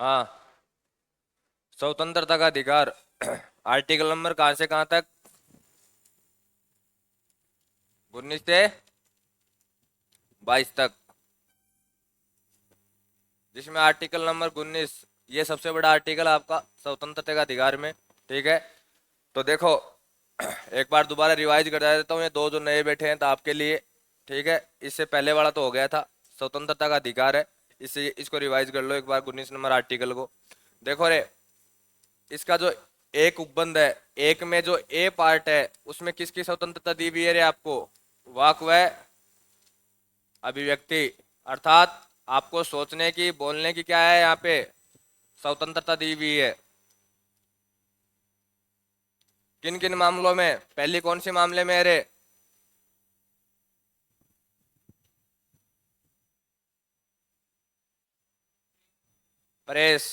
हाँ, स्वतंत्रता का अधिकार। आर्टिकल नंबर कहाँ से कहाँ तक? 19 से 22 तक। जिसमें आर्टिकल नंबर 19, ये सबसे बड़ा आर्टिकल आपका स्वतंत्रता का अधिकार में। ठीक है, तो देखो, एक बार दोबारा रिवाइज कर देता हूँ, ये दो जो नए बैठे हैं तो आपके लिए। ठीक है, इससे पहले वाला तो हो गया था, स्वतंत्रता का अधिकार है। इससे इसको रिवाइज कर लो एक बार, 19 नंबर आर्टिकल को। देखो रे, इसका जो एक उपबंध है, एक में जो ए पार्ट है उसमें किसकी स्वतंत्रता दी हुई है रे आपको? वाक व अभिव्यक्ति, अर्थात आपको सोचने की, बोलने की क्या है यहाँ पे स्वतंत्रता दी हुई है। किन किन मामलों में? पहली कौन सी मामले में है रे? प्रेस,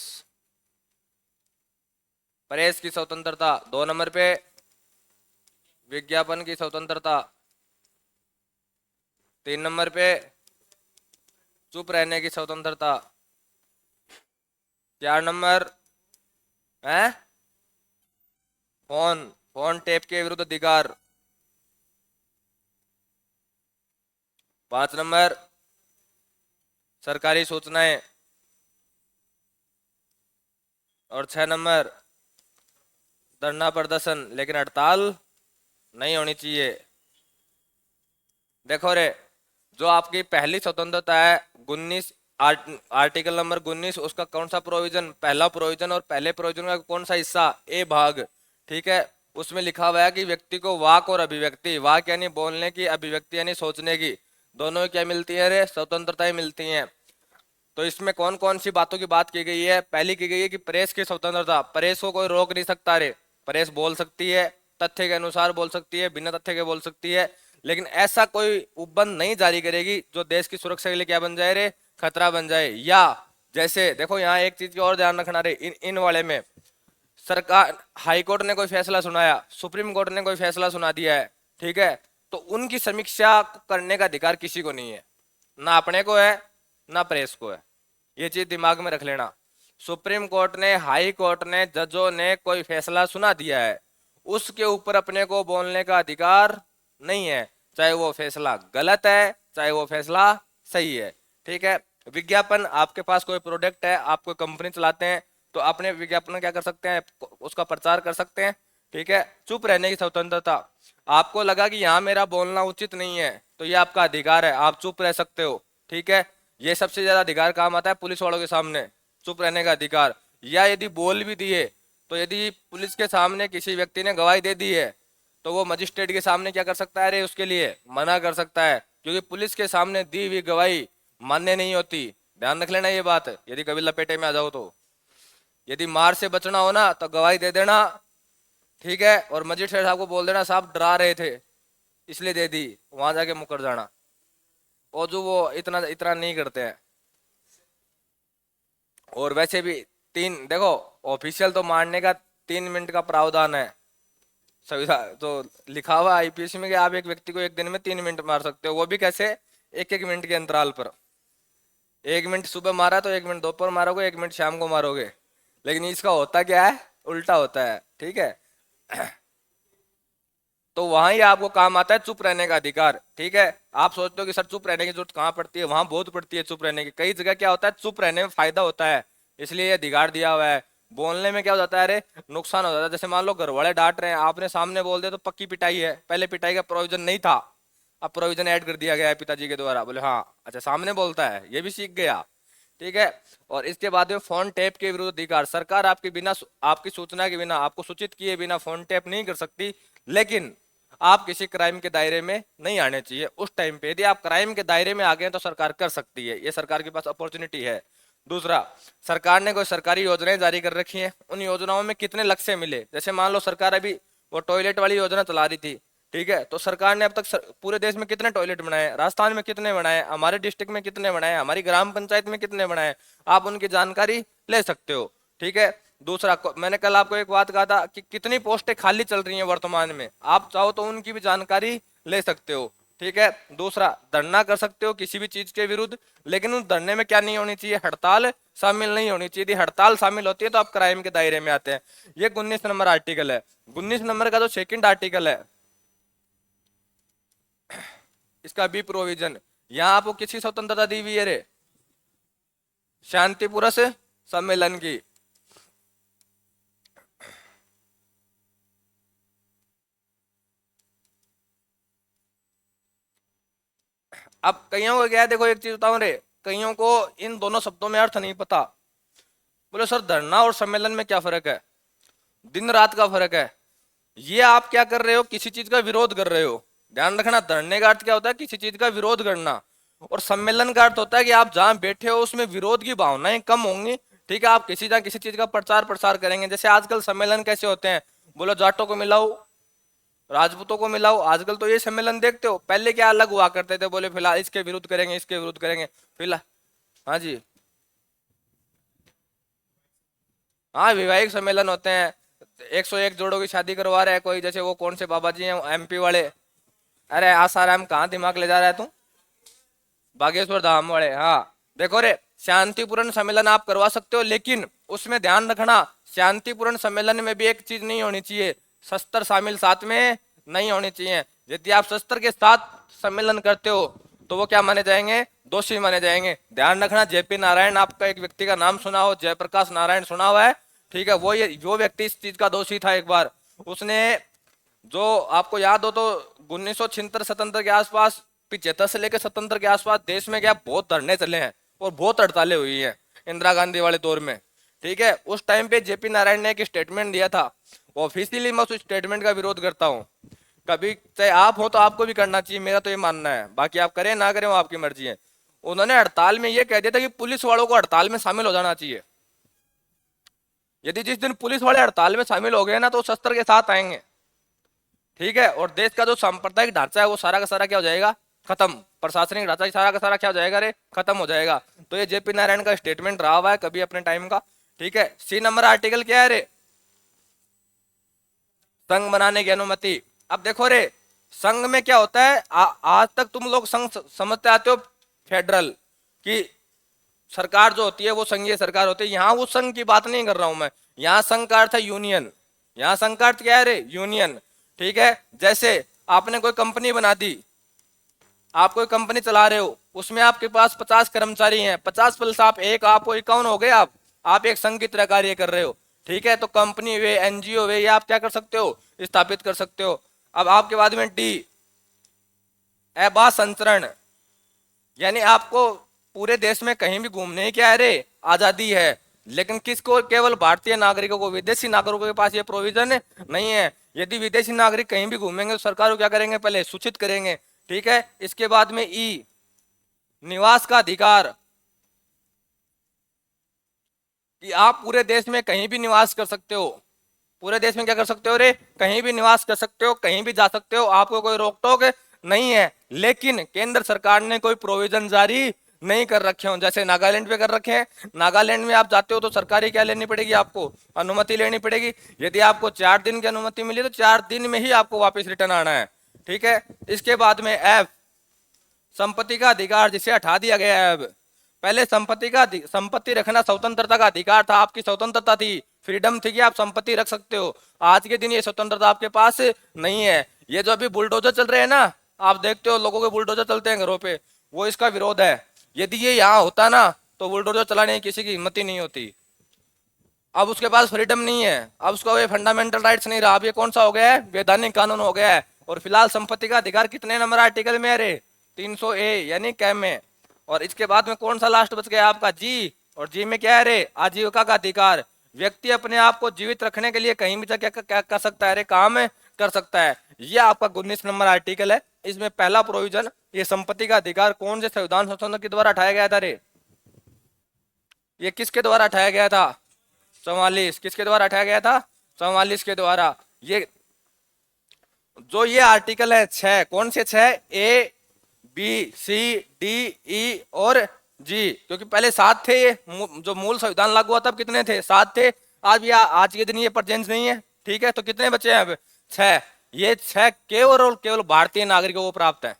प्रेस की स्वतंत्रता। 2 नंबर पे विज्ञापन की स्वतंत्रता। 3 नंबर पे चुप रहने की स्वतंत्रता। 4 नंबर है फोन, फोन टेप के विरुद्ध अधिकार। 5 नंबर सरकारी सूचनाएं। और 6 नंबर धरना प्रदर्शन, लेकिन हड़ताल नहीं होनी चाहिए। देखो रे, जो आपकी पहली स्वतंत्रता है 19, आर्टिकल नंबर 19, उसका कौन सा प्रोविजन? पहला प्रोविजन, और पहले प्रोविजन का कौन सा हिस्सा? ए भाग। ठीक है, उसमें लिखा हुआ है कि व्यक्ति को वाक और अभिव्यक्ति, वाक यानी बोलने की, अभिव्यक्ति यानी सोचने की, दोनों ही क्या मिलती है रे? स्वतंत्रताएं मिलती हैं। तो इसमें कौन कौन सी बातों की बात की गई है? पहली की गई है कि प्रेस की स्वतंत्रता, प्रेस को कोई रोक नहीं सकता रे। प्रेस बोल सकती है, तथ्य के अनुसार बोल सकती है, बिना तथ्य के बोल सकती है, लेकिन ऐसा कोई उपबंध नहीं जारी करेगी जो देश की सुरक्षा के लिए क्या बन जाए रे? खतरा बन जाए। या जैसे देखो, यहाँ एक चीज की और ध्यान रखना रे, इन वाले में सरकार, हाई कोर्ट ने कोई फैसला सुनाया, सुप्रीम कोर्ट ने कोई फैसला सुना दिया है, ठीक है, तो उनकी समीक्षा करने का अधिकार किसी को नहीं है, ना अपने को है ना प्रेस को है। ये चीज दिमाग में रख लेना। सुप्रीम कोर्ट ने, हाई कोर्ट ने, जजों ने कोई फैसला सुना दिया है, उसके ऊपर अपने को बोलने का अधिकार नहीं है, चाहे वो फैसला गलत है चाहे वो फैसला सही है। ठीक है, विज्ञापन, आपके पास कोई प्रोडक्ट है, आप कोई कंपनी चलाते हैं, तो अपने विज्ञापन क्या कर सकते हैं? उसका प्रचार कर सकते हैं। ठीक है, चुप रहने की स्वतंत्रता। आपको लगा कि यहाँ मेरा बोलना उचित नहीं है तो ये आपका अधिकार है, आप चुप रह सकते हो। ठीक है, ये सबसे ज्यादा अधिकार काम आता है पुलिस वालों के सामने, चुप रहने का अधिकार। या यदि बोल भी दिए, तो यदि पुलिस के सामने किसी व्यक्ति ने गवाही दे दी है, तो वो मजिस्ट्रेट के सामने क्या कर सकता है रे? उसके लिए मना कर सकता है, क्योंकि पुलिस के सामने दी हुई गवाही मान्य नहीं होती। ध्यान रख लेना ये बात, यदि कभी लपेटे में आ जाओ तो। यदि मार से बचना हो ना तो गवाही दे देना। ठीक है, और मजिस्ट्रेट साहब को बोल देना साहब डरा रहे थे इसलिए दे दी, वहां जाके मुकर जाना। और जो वो इतना इतना नहीं करते हैं। और वैसे भी तीन, देखो, ऑफिशियल तो मारने का 3 मिनट का प्रावधान है संविधान तो, लिखा हुआ आईपीसी में कि आप एक व्यक्ति को एक दिन में 3 मिनट मार सकते हो, वो भी कैसे? एक एक मिनट के अंतराल पर। 1 मिनट सुबह मारा तो 1 मिनट दोपहर मारोगे, 1 मिनट शाम को मारोगे। लेकिन इसका होता क्या है? उल्टा होता है। ठीक है, तो वहां ही आपको काम आता है चुप रहने का अधिकार। ठीक है, आप सोचते हो कि सर चुप रहने की जरूरत कहाँ पड़ती है? वहां बहुत पड़ती है चुप रहने की। कई जगह क्या होता है, चुप रहने में फायदा होता है, इसलिए ये अधिकार दिया हुआ है। बोलने में क्या हो जाता है अरे? नुकसान हो जाता है। जैसे मान लो घर वाले डांट रहे हैं, आपने सामने बोल दिया तो पक्की पिटाई है। पहले पिटाई का प्रोविजन नहीं था, अब प्रोविजन ऐड कर दिया गया है पिताजी के द्वारा। बोले हाँ अच्छा, सामने बोलता है, ये भी सीख गया। ठीक है, और इसके बाद में फोन टैप के विरुद्ध अधिकार। सरकार आपके बिना, आपकी सूचना के बिना, आपको सूचित किए बिना फोन टैप नहीं कर सकती, लेकिन आप किसी क्राइम के दायरे में नहीं आने चाहिए। उस टाइम पे यदि आप क्राइम के दायरे में आ गए तो सरकार कर सकती है, ये सरकार के पास अपॉर्चुनिटी है। दूसरा, सरकार ने कोई सरकारी योजनाएं जारी कर रखी हैं, उन योजनाओं में कितने लक्ष्य मिले? जैसे मान लो सरकार अभी वो टॉयलेट वाली योजना चला रही थी, ठीक है, तो सरकार ने अब तक पूरे देश में कितने टॉयलेट बनाए? राजस्थान में कितने बनाए? हमारे डिस्ट्रिक्ट में कितने बनाए? हमारी ग्राम पंचायत में कितने बनाए? आप उनकी जानकारी ले सकते हो। ठीक है, दूसरा, मैंने कल आपको एक बात कहा था कि कितनी पोस्टें खाली चल रही हैं वर्तमान में, आप चाहो तो उनकी भी जानकारी ले सकते हो। ठीक है। दूसरा, धरना कर सकते हो किसी भी चीज के विरुद्ध, लेकिन उस धरने में क्या नहीं होनी चाहिए, हड़ताल शामिल नहीं होनी चाहिए। यदि हड़ताल शामिल होती है तो आप क्राइम के दायरे में आते हैं। ये 19 नंबर आर्टिकल है। 19 नंबर का जो सेकंड आर्टिकल है, इसका बी प्रोविजन, यहाँ आपको किसी स्वतंत्रता दी हुई है रे, शांतिपूर्ण से सम्मेलन की। अब कईयों को क्या है, देखो एक चीज बताऊं रे, कईयों को इन दोनों शब्दों में अर्थ नहीं पता। बोले सर धरना और सम्मेलन में क्या फर्क है, दिन रात का फर्क है। ये आप क्या कर रहे हो, किसी चीज का विरोध कर रहे हो। ध्यान रखना, धरने का अर्थ क्या होता है, किसी चीज का विरोध करना, और सम्मेलन का अर्थ होता है कि आप जहां बैठे हो उसमें विरोध की भावनाएं कम होंगी। ठीक है, आप किसी ना किसी चीज का प्रचार प्रसार करेंगे। जैसे आजकल सम्मेलन कैसे होते हैं, बोलो जाटों को मिलाओ, राजपूतों को मिलाओ, आजकल तो ये सम्मेलन देखते हो। पहले क्या अलग हुआ करते थे, बोले फिलहाल इसके विरुद्ध करेंगे, इसके विरुद्ध करेंगे फिलहाल। हाँ जी, हाँ वैवाहिक सम्मेलन होते हैं। 101 जोड़ों की शादी करवा रहा है कोई, जैसे वो कौन से बाबा जी हैं एमपी वाले। अरे आसाराम, कहाँ दिमाग ले जा रहा है तू, बागेश्वर धाम वाले। हाँ देखो रे, शांतिपूर्ण सम्मेलन आप करवा सकते हो, लेकिन उसमें ध्यान रखना, शांतिपूर्ण सम्मेलन में भी एक चीज नहीं होनी चाहिए, शस्त्र शामिल साथ में नहीं होनी चाहिए। यदि आप शस्त्र के साथ सम्मेलन करते हो तो वो क्या माने जाएंगे, दोषी माने जाएंगे। ध्यान रखना, जेपी नारायण, आपका एक व्यक्ति का नाम सुना हो, जयप्रकाश नारायण सुना हुआ है, ठीक है, वो ये जो व्यक्ति इस चीज का दोषी था एक बार, उसने, जो आपको याद हो तो 1976 स्वतंत्र के आसपास, 75 से लेकर स्वतंत्र के आसपास देश में क्या बहुत धरने चले हैं और बहुत हड़तालें हुई हैं इंदिरा गांधी वाले दौर में। ठीक है, उस टाइम पे जेपी नारायण ने एक स्टेटमेंट दिया था, ऑफिशियली मैं उस स्टेटमेंट का विरोध करता हूँ। कभी चाहे आप हो तो आपको भी करना चाहिए, मेरा तो ये मानना है, बाकी आप करें ना करें वो आपकी मर्जी है। उन्होंने हड़ताल में ये कह दिया था कि पुलिस वालों को हड़ताल में शामिल हो जाना चाहिए। यदि जिस दिन पुलिस वाले हड़ताल में शामिल हो गए ना तो शस्त्र के साथ आएंगे। ठीक है, और देश का जो सांप्रदायिक ढांचा है वो सारा का सारा क्या हो जाएगा, खत्म। प्रशासनिक ढांचा सारा का सारा क्या हो जाएगा रे, खत्म हो जाएगा। तो ये जेपी नारायण का स्टेटमेंट रहा हुआ है कभी अपने टाइम का। ठीक है, सी नंबर आर्टिकल क्या है रे, संघ बनाने की अनुमति। अब देखो रे, संघ में क्या होता है, आज तक तुम लोग संघ समझते आते हो फेडरल, कि सरकार जो होती है वो संघीय सरकार होती है। यहाँ उस संघ की बात नहीं कर रहा हूं मैं, यहाँ संघ का अर्थ है यूनियन। यहाँ संघ का अर्थ क्या है रे, यूनियन। ठीक है, जैसे आपने कोई कंपनी बना दी, आप कोई कंपनी चला रहे हो, उसमें आपके पास 50 कर्मचारी हैं, 50 प्लस आप एक, आप कोई कौन हो गए, आप एक संघ की तरह कार्य कर रहे हो। ठीक है, तो कंपनी वे, एनजीओ वे, ये आप क्या कर सकते हो, स्थापित कर सकते हो। अब आपके बाद में डी, अभासंचरण, यानी आपको पूरे देश में कहीं भी घूमने की क्या है रे, आजादी है। लेकिन किसको, केवल भारतीय नागरिकों को, विदेशी नागरिकों के पास ये प्रोविजन नहीं है। यदि विदेशी नागरिक कहीं भी घूमेंगे तो सरकार को क्या करेंगे, पहले सूचित करेंगे। ठीक है, इसके बाद में ई, निवास का अधिकार, कि आप पूरे देश में कहीं भी निवास कर सकते हो। पूरे देश में क्या कर सकते हो रे, कहीं भी निवास कर सकते हो, कहीं भी जा सकते हो, आपको कोई रोक टोक नहीं है। लेकिन केंद्र सरकार ने कोई प्रोविजन जारी नहीं कर रखे हो, जैसे नागालैंड पे कर रखे हैं। नागालैंड में आप जाते हो तो सरकारी क्या लेनी पड़ेगी, आपको अनुमति लेनी पड़ेगी। यदि आपको 4 दिन की अनुमति मिली तो 4 दिन में ही आपको वापस रिटर्न आना है। ठीक है, इसके बाद में एफ, संपत्ति का अधिकार, जिसे हटा दिया गया है अब। पहले संपत्ति रखना स्वतंत्रता का अधिकार था, आपकी स्वतंत्रता थी, फ्रीडम थी कि आप संपत्ति रख सकते हो। आज के दिन ये स्वतंत्रता आपके पास नहीं है। ये जो अभी बुलडोजर चल रहे हैं ना, आप देखते हो लोगों के बुलडोजर चलते हैं घरों पे, वो इसका विरोध है। यदि ये यहाँ होता ना तो बुलडोजर चलाने की किसी की हिम्मत ही नहीं होती। अब उसके पास फ्रीडम नहीं है, अब उसका ये फंडामेंटल राइट्स नहीं रहा, अब ये कौन सा हो गया है, वैधानिक कानून हो गया है। और फिलहाल संपत्ति का अधिकार कितने नंबर आर्टिकल में है रे, 300A यानी कैम में। और इसके बाद में कौन सा लास्ट बच गया आपका, जी। और जी में क्या है रे, आजीविका का अधिकार। व्यक्ति अपने आप को जीवित रखने के लिए कहीं भी जाके क्या कर सकता है रे, काम कर सकता है। यह आपका 19 नंबर आर्टिकल है। इसमें पहला प्रोविजन, ये संपत्ति का अधिकार कौन से संविधान संशोधन के द्वारा हटाया गया था रे, ये किसके द्वारा हटाया गया था, 44, किसके द्वारा हटाया गया था, 44 के द्वारा। ये जो ये आर्टिकल है 6, कौन से 6, A B C D E और जी, क्योंकि पहले 7 थे ये, जो मूल संविधान लागू हुआ तब कितने थे, 7 थे। आज के दिन ये प्रेजेंस नहीं है। ठीक है, तो कितने बचे हैं अब, 6। ये 6 केवल और केवल भारतीय नागरिकों को प्राप्त है।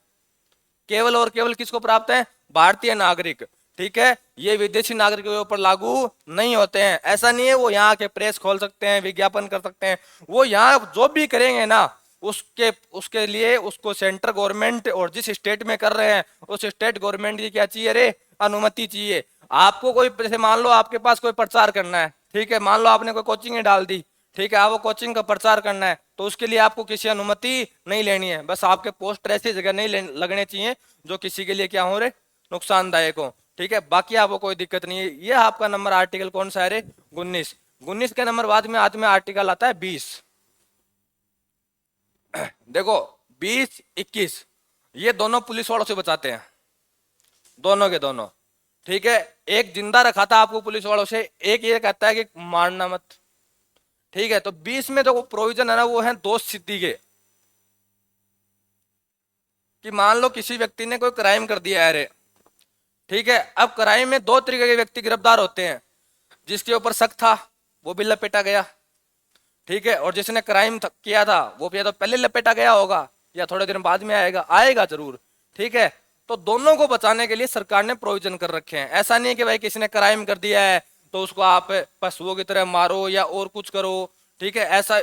केवल और केवल किसको प्राप्त है? भारतीय नागरिक। ठीक है, ये विदेशी नागरिकों के ऊपर लागू नहीं होते हैं। ऐसा नहीं है वो यहाँ के प्रेस खोल सकते हैं, विज्ञापन कर सकते हैं, वो यहाँ जो भी करेंगे ना उसके उसके लिए उसको सेंट्रल गवर्नमेंट और जिस स्टेट में कर रहे हैं उस स्टेट गवर्नमेंट की क्या चाहिए रे? अनुमति चाहिए। आपको कोई, जैसे मान लो आपके पास कोई प्रचार करना है, ठीक है, मान लो आपने कोई कोचिंग डाल दी, ठीक है, आप वो कोचिंग का प्रचार करना है तो उसके लिए आपको किसी अनुमति नहीं लेनी है। बस आपके पोस्टर ऐसी जगह नहीं लगने चाहिए जो किसी के लिए क्या हो रहे? नुकसानदायक हो। ठीक है, बाकी आपको कोई दिक्कत नहीं है। ये आपका नंबर आर्टिकल कौन सा है रे? 19। 19 के नंबर बाद में आदमी आर्टिकल आता है 20। देखो 20, 21 ये दोनों पुलिस वालों से बचाते हैं, दोनों के दोनों। ठीक है, एक जिंदा रखा था आपको पुलिस वालों से, एक ये कहता है कि मारना मत। ठीक है, तो 20 में जो प्रोविजन है ना वो है दोष सिद्धि के, कि मान लो किसी व्यक्ति ने कोई क्राइम कर दिया है रे। ठीक है, अब क्राइम में दो तरीके के व्यक्ति गिरफ्तार होते हैं, जिसके ऊपर शक था वो भी लपेटा गया। ठीक है, और जिसने क्राइम किया था वो या तो पहले लपेटा गया होगा या थोड़े दिन बाद में आएगा, आएगा जरूर। ठीक है, तो दोनों को बचाने के लिए सरकार ने प्रोविजन कर रखे हैं। ऐसा नहीं है कि भाई किसी ने क्राइम कर दिया है तो उसको आप पशुओं की तरह मारो या और कुछ करो। ठीक है, ऐसा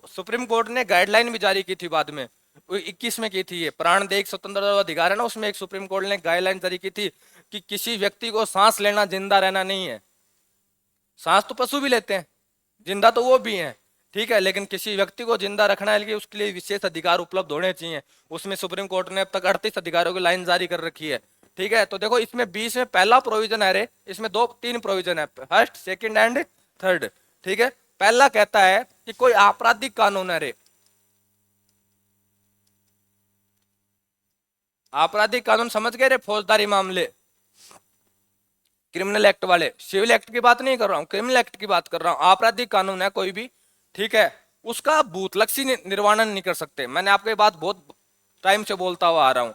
सुप्रीम कोर्ट ने गाइडलाइन भी जारी की थी बाद में, 21 में की थी। ये प्राण देह स्वतंत्रता अधिकार है ना, उसमें एक सुप्रीम कोर्ट ने गाइडलाइन जारी की थी कि किसी व्यक्ति को सांस लेना जिंदा रहना नहीं है। सांस तो पशु भी लेते हैं, जिंदा तो वो भी हैं। ठीक है, लेकिन किसी व्यक्ति को जिंदा रखना है कि उसके लिए विशेष अधिकार उपलब्ध होने चाहिए। उसमें सुप्रीम कोर्ट ने अब तक 38 अधिकारों की लाइन जारी कर रखी है। ठीक है, तो देखो इसमें 20 में पहला प्रोविजन है रे, इसमें दो तीन प्रोविजन है, फर्स्ट, सेकंड एंड थर्ड। ठीक है, पहला कहता है कि कोई आपराधिक कानून है रे, आपराधिक कानून समझ गए रे? फौजदारी मामले, क्रिमिनल एक्ट वाले, सिविल एक्ट की बात नहीं कर रहा हूं, क्रिमिनल एक्ट की बात कर रहा हूं। आपराधिक कानून है कोई भी, ठीक है, उसका भूतलक्षी निर्वाणन नहीं कर सकते। मैंने आपको ये बात बहुत टाइम से बोलता हुआ आ रहा हूं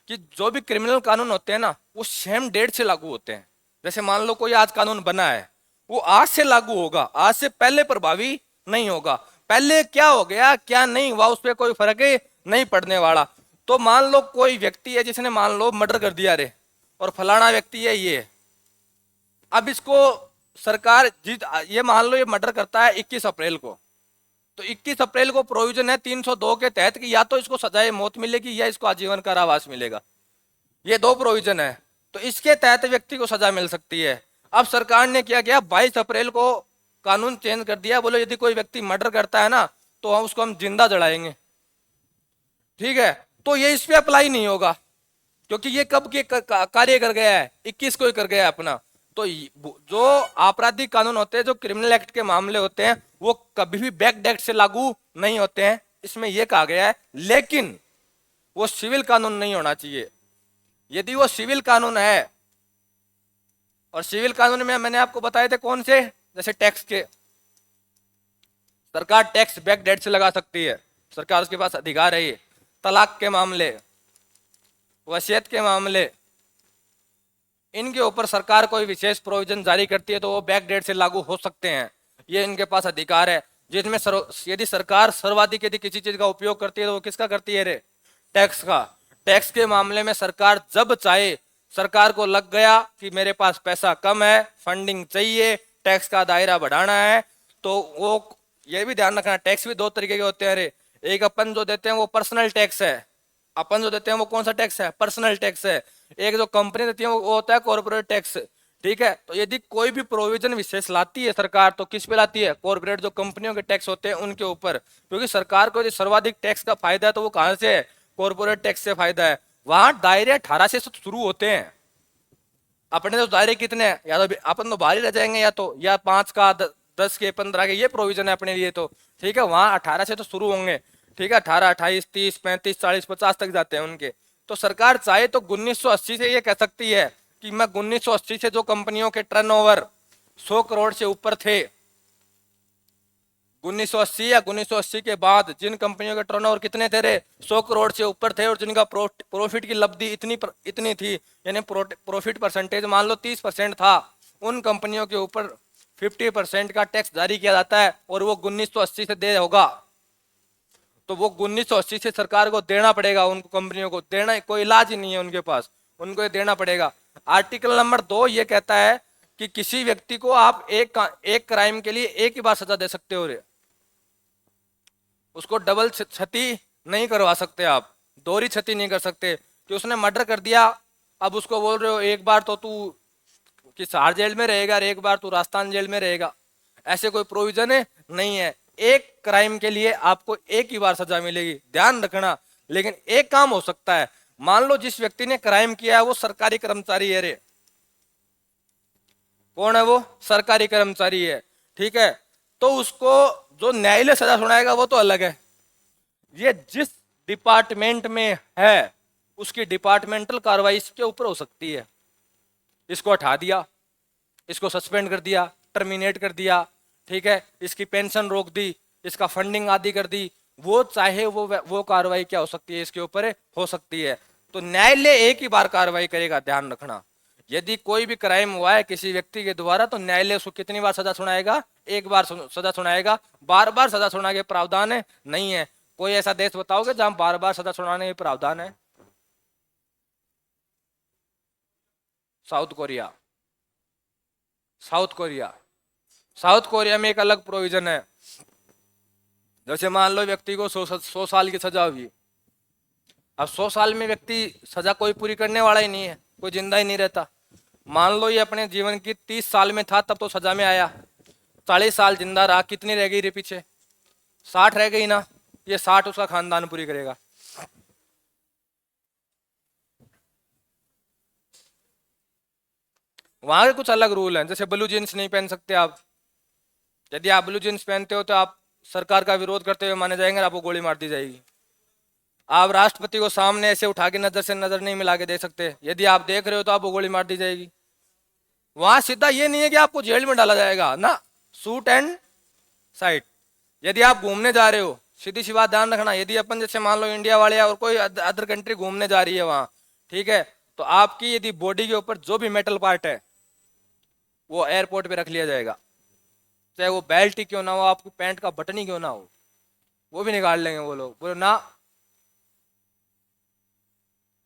कि जो भी क्रिमिनल कानून होते हैं ना वो सेम डेट से लागू होते हैं। जैसे मान लो कोई आज कानून बना है, वो आज से लागू होगा, आज से पहले प्रभावी नहीं होगा। पहले क्या हो गया क्या नहीं हुआ उस पर कोई फर्क नहीं पड़ने वाला। तो मान लो कोई व्यक्ति है जिसने मान लो मर्डर कर दिया रे, और फलाना व्यक्ति है ये, अब इसको सरकार ये मान लो ये मर्डर करता है 21 अप्रैल को, तो 21 अप्रैल को प्रोविजन है 302 के तहत कि या तो इसको सजाए मौत मिलेगी या इसको आजीवन कारावास मिलेगा। ये दो प्रोविजन है, तो इसके तहत व्यक्ति को सजा मिल सकती है। अब सरकार ने क्या किया, 22 अप्रैल को कानून चेंज कर दिया, बोलो यदि कोई व्यक्ति मर्डर करता है ना तो हम उसको हम जिंदा जलाएंगे। ठीक है, तो ये इस पे अप्लाई नहीं होगा क्योंकि ये कब के कार्य कर गया है, 21 को ही कर गया है अपना। तो जो आपराधिक कानून होते हैं, जो क्रिमिनल एक्ट के मामले होते हैं, वो कभी भी बैक डेट से लागू नहीं होते हैं, इसमें यह कहा गया है। लेकिन वो सिविल कानून नहीं होना चाहिए। यदि वो सिविल कानून है, और सिविल कानून में मैंने आपको बताए थे कौन से, जैसे टैक्स के, सरकार टैक्स बैक डेट से लगा सकती है, सरकार उसके पास अधिकार है ये। तलाक के मामले, वसीयत के मामले, इनके ऊपर सरकार कोई विशेष प्रोविजन जारी करती है तो वो बैक डेट से लागू हो सकते हैं, ये इनके पास अधिकार है। जिसमें यदि सरकार सर्वाधिक यदि किसी चीज का उपयोग करती है तो वो किसका करती है रे? टैक्स का। टैक्स के मामले में सरकार जब चाहे, सरकार को लग गया कि मेरे पास पैसा कम है, फंडिंग चाहिए, टैक्स का दायरा बढ़ाना है, तो वो ये भी ध्यान रखना, टैक्स भी दो तरीके के होते हैं रे। एक अपन जो देते हैं वो पर्सनल टैक्स है, अपन जो देते हैं वो कौन सा टैक्स है? पर्सनल टैक्स है। एक जो कंपनी देती है वो होता है कॉर्पोरेट टैक्स। ठीक है, तो यदि कोई भी प्रोविजन विशेष लाती है सरकार तो किस पे लाती है? कॉर्पोरेट जो कंपनियों के टैक्स होते हैं उनके ऊपर, क्योंकि सरकार को यदि सर्वाधिक टैक्स का फायदा है तो वो कहां से है? कॉर्पोरेट टैक्स से फायदा है। वहां दायरे 18 से शुरू होते हैं। अपने तो दायरे कितने हैं, या तो अपन तो बाहर ही रह जाएंगे, या तो या 5 का 10 के 15 के, ये प्रोविजन है अपने लिए तो। ठीक है, वहां 18 से तो शुरू होंगे। ठीक है, 18, 28, 30, 35, 40, 50 तक जाते हैं उनके। तो सरकार चाहे तो 1980 से ये कह सकती है कि मैं 1980 से जो कंपनियों के टर्नओवर 100 करोड़ से ऊपर थे, 1980 या 1980 के बाद जिन कंपनियों के टर्नओवर कितने थे रे? 100 करोड़ से ऊपर थे, और जिनका प्रॉफिट की लब्धि इतनी थी, यानी प्रॉफिट परसेंटेज मान लो 30% था, उन कंपनियों के ऊपर 50% का टैक्स जारी किया जाता है, और वो 1980 से दे होगा। तो वो 1980 से सरकार को देना पड़ेगा, उनको कंपनियों को देना, कोई इलाज ही नहीं है उनके पास, उनको ये देना पड़ेगा। आर्टिकल नंबर 2 ये कहता है कि किसी व्यक्ति को आप एक क्राइम के लिए एक ही बार सजा दे सकते हो रे, उसको डबल क्षति नहीं करवा सकते आप, दोहरी क्षति नहीं कर सकते कि उसने मर्डर कर दिया, अब उसको बोल रहे हो एक बार तो तू किसार जेल में रहेगा और एक बार तू राजस्थान जेल में रहेगा, ऐसे कोई प्रोविजन है नहीं है। एक क्राइम के लिए आपको एक ही बार सजा मिलेगी, ध्यान रखना। लेकिन एक काम हो सकता है, मान लो जिस व्यक्ति ने क्राइम किया है वो सरकारी कर्मचारी है रे, कौन है वो, सरकारी कर्मचारी है, ठीक है, तो उसको जो न्यायालय सजा सुनाएगा वो तो अलग है, ये जिस डिपार्टमेंट में है उसकी डिपार्टमेंटल कार्रवाई इसके ऊपर हो सकती है। इसको हटा दिया, इसको सस्पेंड कर दिया, टर्मिनेट कर दिया, ठीक है, इसकी पेंशन रोक दी, इसका फंडिंग आदि कर दी, वो चाहे वो कार्रवाई क्या हो सकती है, इसके ऊपर हो सकती है। तो न्यायालय एक ही बार कार्रवाई करेगा, ध्यान रखना। यदि कोई भी क्राइम हुआ है किसी व्यक्ति के द्वारा तो न्यायालय उसको कितनी बार सजा सुनाएगा, एक बार सजा सुनाएगा, बार बार सजा सुनाने के प्रावधान है नहीं है। कोई ऐसा देश बताओगे जहां बार बार सजा सुनाने के प्रावधान है? South Korea, south Korea, south Korea में एक अलग प्रोविजन है। जैसे मान लो व्यक्ति को 100 साल की सजा हुई, अब 100 साल में व्यक्ति सजा कोई पूरी करने वाला ही नहीं है, कोई जिंदा ही नहीं रहता। मान लो ये अपने जीवन की 30 साल में था तब तो सजा में आया, 40 साल जिंदा रहा, कितनी रह गई रे पीछे, 60 रह गई ना, ये 60 उसका खानदान पूरी करेगा। वहां के कुछ अलग रूल हैं, जैसे ब्लू जींस नहीं पहन सकते आप, यदि आप ब्लू जींस पहनते हो तो आप सरकार का विरोध करते हुए माने जाएंगे और आपको गोली मार दी जाएगी। आप राष्ट्रपति को सामने ऐसे उठा के नजर से नजर नहीं मिला के देख सकते, यदि आप देख रहे हो तो आपको गोली मार दी जाएगी। वहां सीधा ये नहीं है कि आपको जेल में डाला जाएगा ना, शूट एंड साइट। यदि आप घूमने जा रहे हो, सीधी सी बात ध्यान रखना, यदि अपन जैसे मान लो इंडिया वाले और कोई अदर कंट्री घूमने जा रही है वहां, ठीक है, तो आपकी यदि बॉडी के ऊपर जो भी मेटल पार्ट है वो एयरपोर्ट पे रख लिया जाएगा, चाहे वो बेल्ट ही क्यों ना हो, आपकी पैंट का बटन ही क्यों ना हो, वो भी निकाल लेंगे वो लोग, बोलो ना।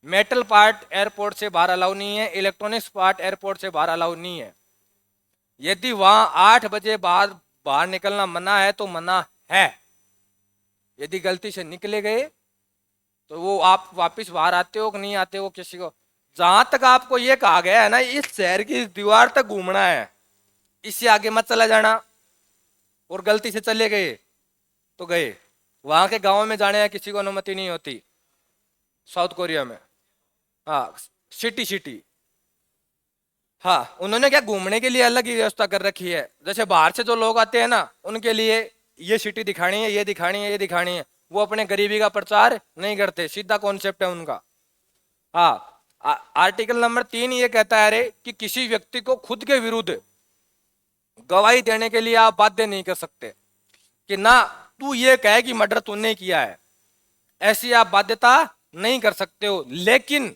मेटल पार्ट एयरपोर्ट से बाहर अलाउ नहीं है, इलेक्ट्रॉनिक्स पार्ट एयरपोर्ट से बाहर अलाउ नहीं है। यदि वहां 8 बजे बाद बाहर निकलना मना है तो मना है, यदि गलती से निकले गए तो वो आप वापस बाहर आते हो कि नहीं आते हो किसी को, जहां तक आपको ये कहा गया है ना इस शहर की दीवार तक घूमना है, इससे आगे मत चला जाना, और गलती से चले गए तो गए। वहां के गांव में जाने की किसी को अनुमति नहीं होती साउथ कोरिया में। हाँ, सिटी सिटी, हाँ, उन्होंने क्या घूमने के लिए अलग ही व्यवस्था कर रखी है, जैसे बाहर से जो लोग आते हैं ना उनके लिए ये सिटी दिखानी है, ये दिखानी है, ये दिखानी है, वो अपने गरीबी का प्रचार नहीं करते, सीधा कॉन्सेप्ट है उनका। हाँ, आर्टिकल नंबर 3 ये कहता है रे कि किसी व्यक्ति को खुद के विरुद्ध गवाही देने के लिए आप बाध्य नहीं कर सकते कि ना तू ये कहे कि मर्डर तूने किया है, ऐसी आप बाध्यता नहीं कर सकते हो। लेकिन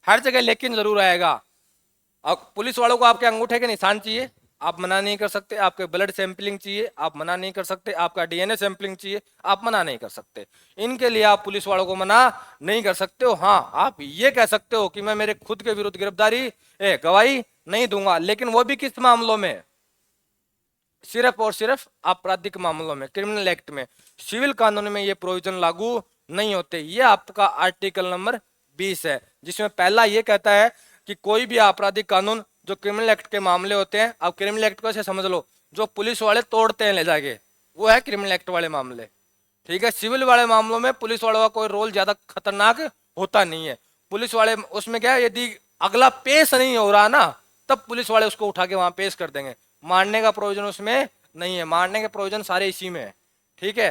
हर जगह लेकिन जरूर आएगा। अब पुलिस वालों को आपके अंगूठे के निशान चाहिए, आप मना नहीं कर सकते, आपके ब्लड सैंपलिंग चाहिए, आप मना नहीं कर सकते, आपका डीएनए सैंपलिंग चाहिए, आप मना नहीं कर सकते, इनके लिए आप पुलिस वालों को मना नहीं कर सकते हो। हाँ, आप ये कह सकते हो कि मैं मेरे खुद के विरुद्ध गिरफ्तारी गवाही नहीं दूंगा, लेकिन वो भी किस मामलों में, सिर्फ और सिर्फ आपराधिक मामलों में, क्रिमिनल एक्ट में। सिविल कानून में ये प्रोविजन लागू नहीं होते। ये आपका आर्टिकल नंबर 20 है, जिसमें पहला ये कहता है कि कोई भी आपराधिक कानून जो क्रिमिनल एक्ट के मामले होते हैं, अब क्रिमिनल एक्ट को ऐसे समझ लो जो पुलिस वाले तोड़ते हैं ले जाके, वो है क्रिमिनल एक्ट वाले मामले, ठीक है। सिविल वाले मामलों में पुलिस वालों का कोई रोल ज्यादा खतरनाक होता नहीं है। पुलिस वाले उसमें क्या है, यदि अगला पेश नहीं हो रहा ना तब पुलिस वाले उसको उठा के वहां पेश कर देंगे, मारने का प्रोविजन उसमें नहीं है, मारने के प्रोविजन सारे इसी में है, ठीक है।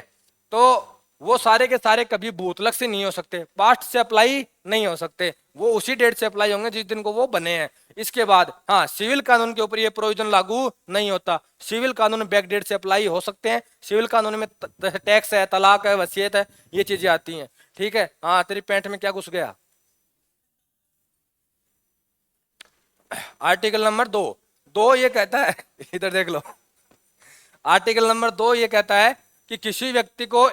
तो वो सारे के सारे कभी भूतलक से नहीं हो सकते, पास्ट से अप्लाई नहीं हो सकते, वो उसी डेट से अप्लाई होंगे जिस दिन को वो बने हैं। इसके बाद हाँ, सिविल कानून के ऊपर ये प्रोविजन लागू नहीं होता। सिविल कानून बैक डेट से अप्लाई हो सकते हैं। सिविल कानून में टैक्स है, तलाक है, वसीयत है, ये चीजें आती हैं, ठीक है। हाँ, तेरी पैंट में क्या घुस गया? आर्टिकल नंबर 2 ये कहता है इधर देख लो, आर्टिकल नंबर 2 ये कहता है कि किसी व्यक्ति को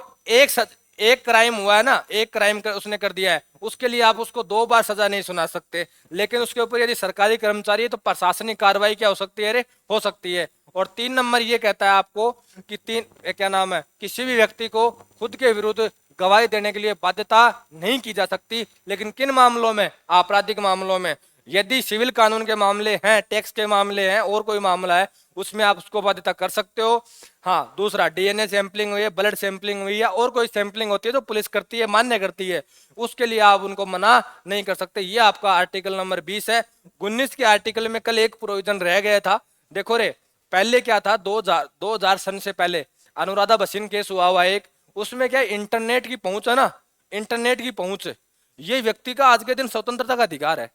एक क्राइम हुआ है ना, एक क्राइम उसने कर दिया है, उसके लिए आप उसको 2 बार सजा नहीं सुना सकते। लेकिन उसके ऊपर यदि सरकारी कर्मचारी है तो प्रशासनिक कार्रवाई क्या हो सकती है, अरे हो सकती है। और 3 नंबर ये कहता है आपको कि क्या नाम है, किसी भी व्यक्ति को खुद के विरुद्ध गवाही देने के लिए बाध्यता नहीं की जा सकती। लेकिन किन मामलों में, आपराधिक मामलों में। यदि सिविल कानून के मामले हैं, टैक्स के मामले हैं, और कोई मामला है, उसमें आप उसको बाध्यता कर सकते हो। हाँ, दूसरा डीएनए सैंपलिंग हुई है, ब्लड सैंपलिंग हुई है, और कोई सैंपलिंग होती है तो पुलिस करती है, मान्य करती है, उसके लिए आप उनको मना नहीं कर सकते। ये आपका आर्टिकल नंबर 20 है। 19 के आर्टिकल में कल एक प्रोविजन रह गया था। देखो रे, पहले क्या था, 2000 सन से पहले अनुराधा भसीन केस हुआ एक, उसमें क्या इंटरनेट की पहुंच है ना, इंटरनेट की पहुंच, ये व्यक्ति का आज के दिन स्वतंत्रता का अधिकार है।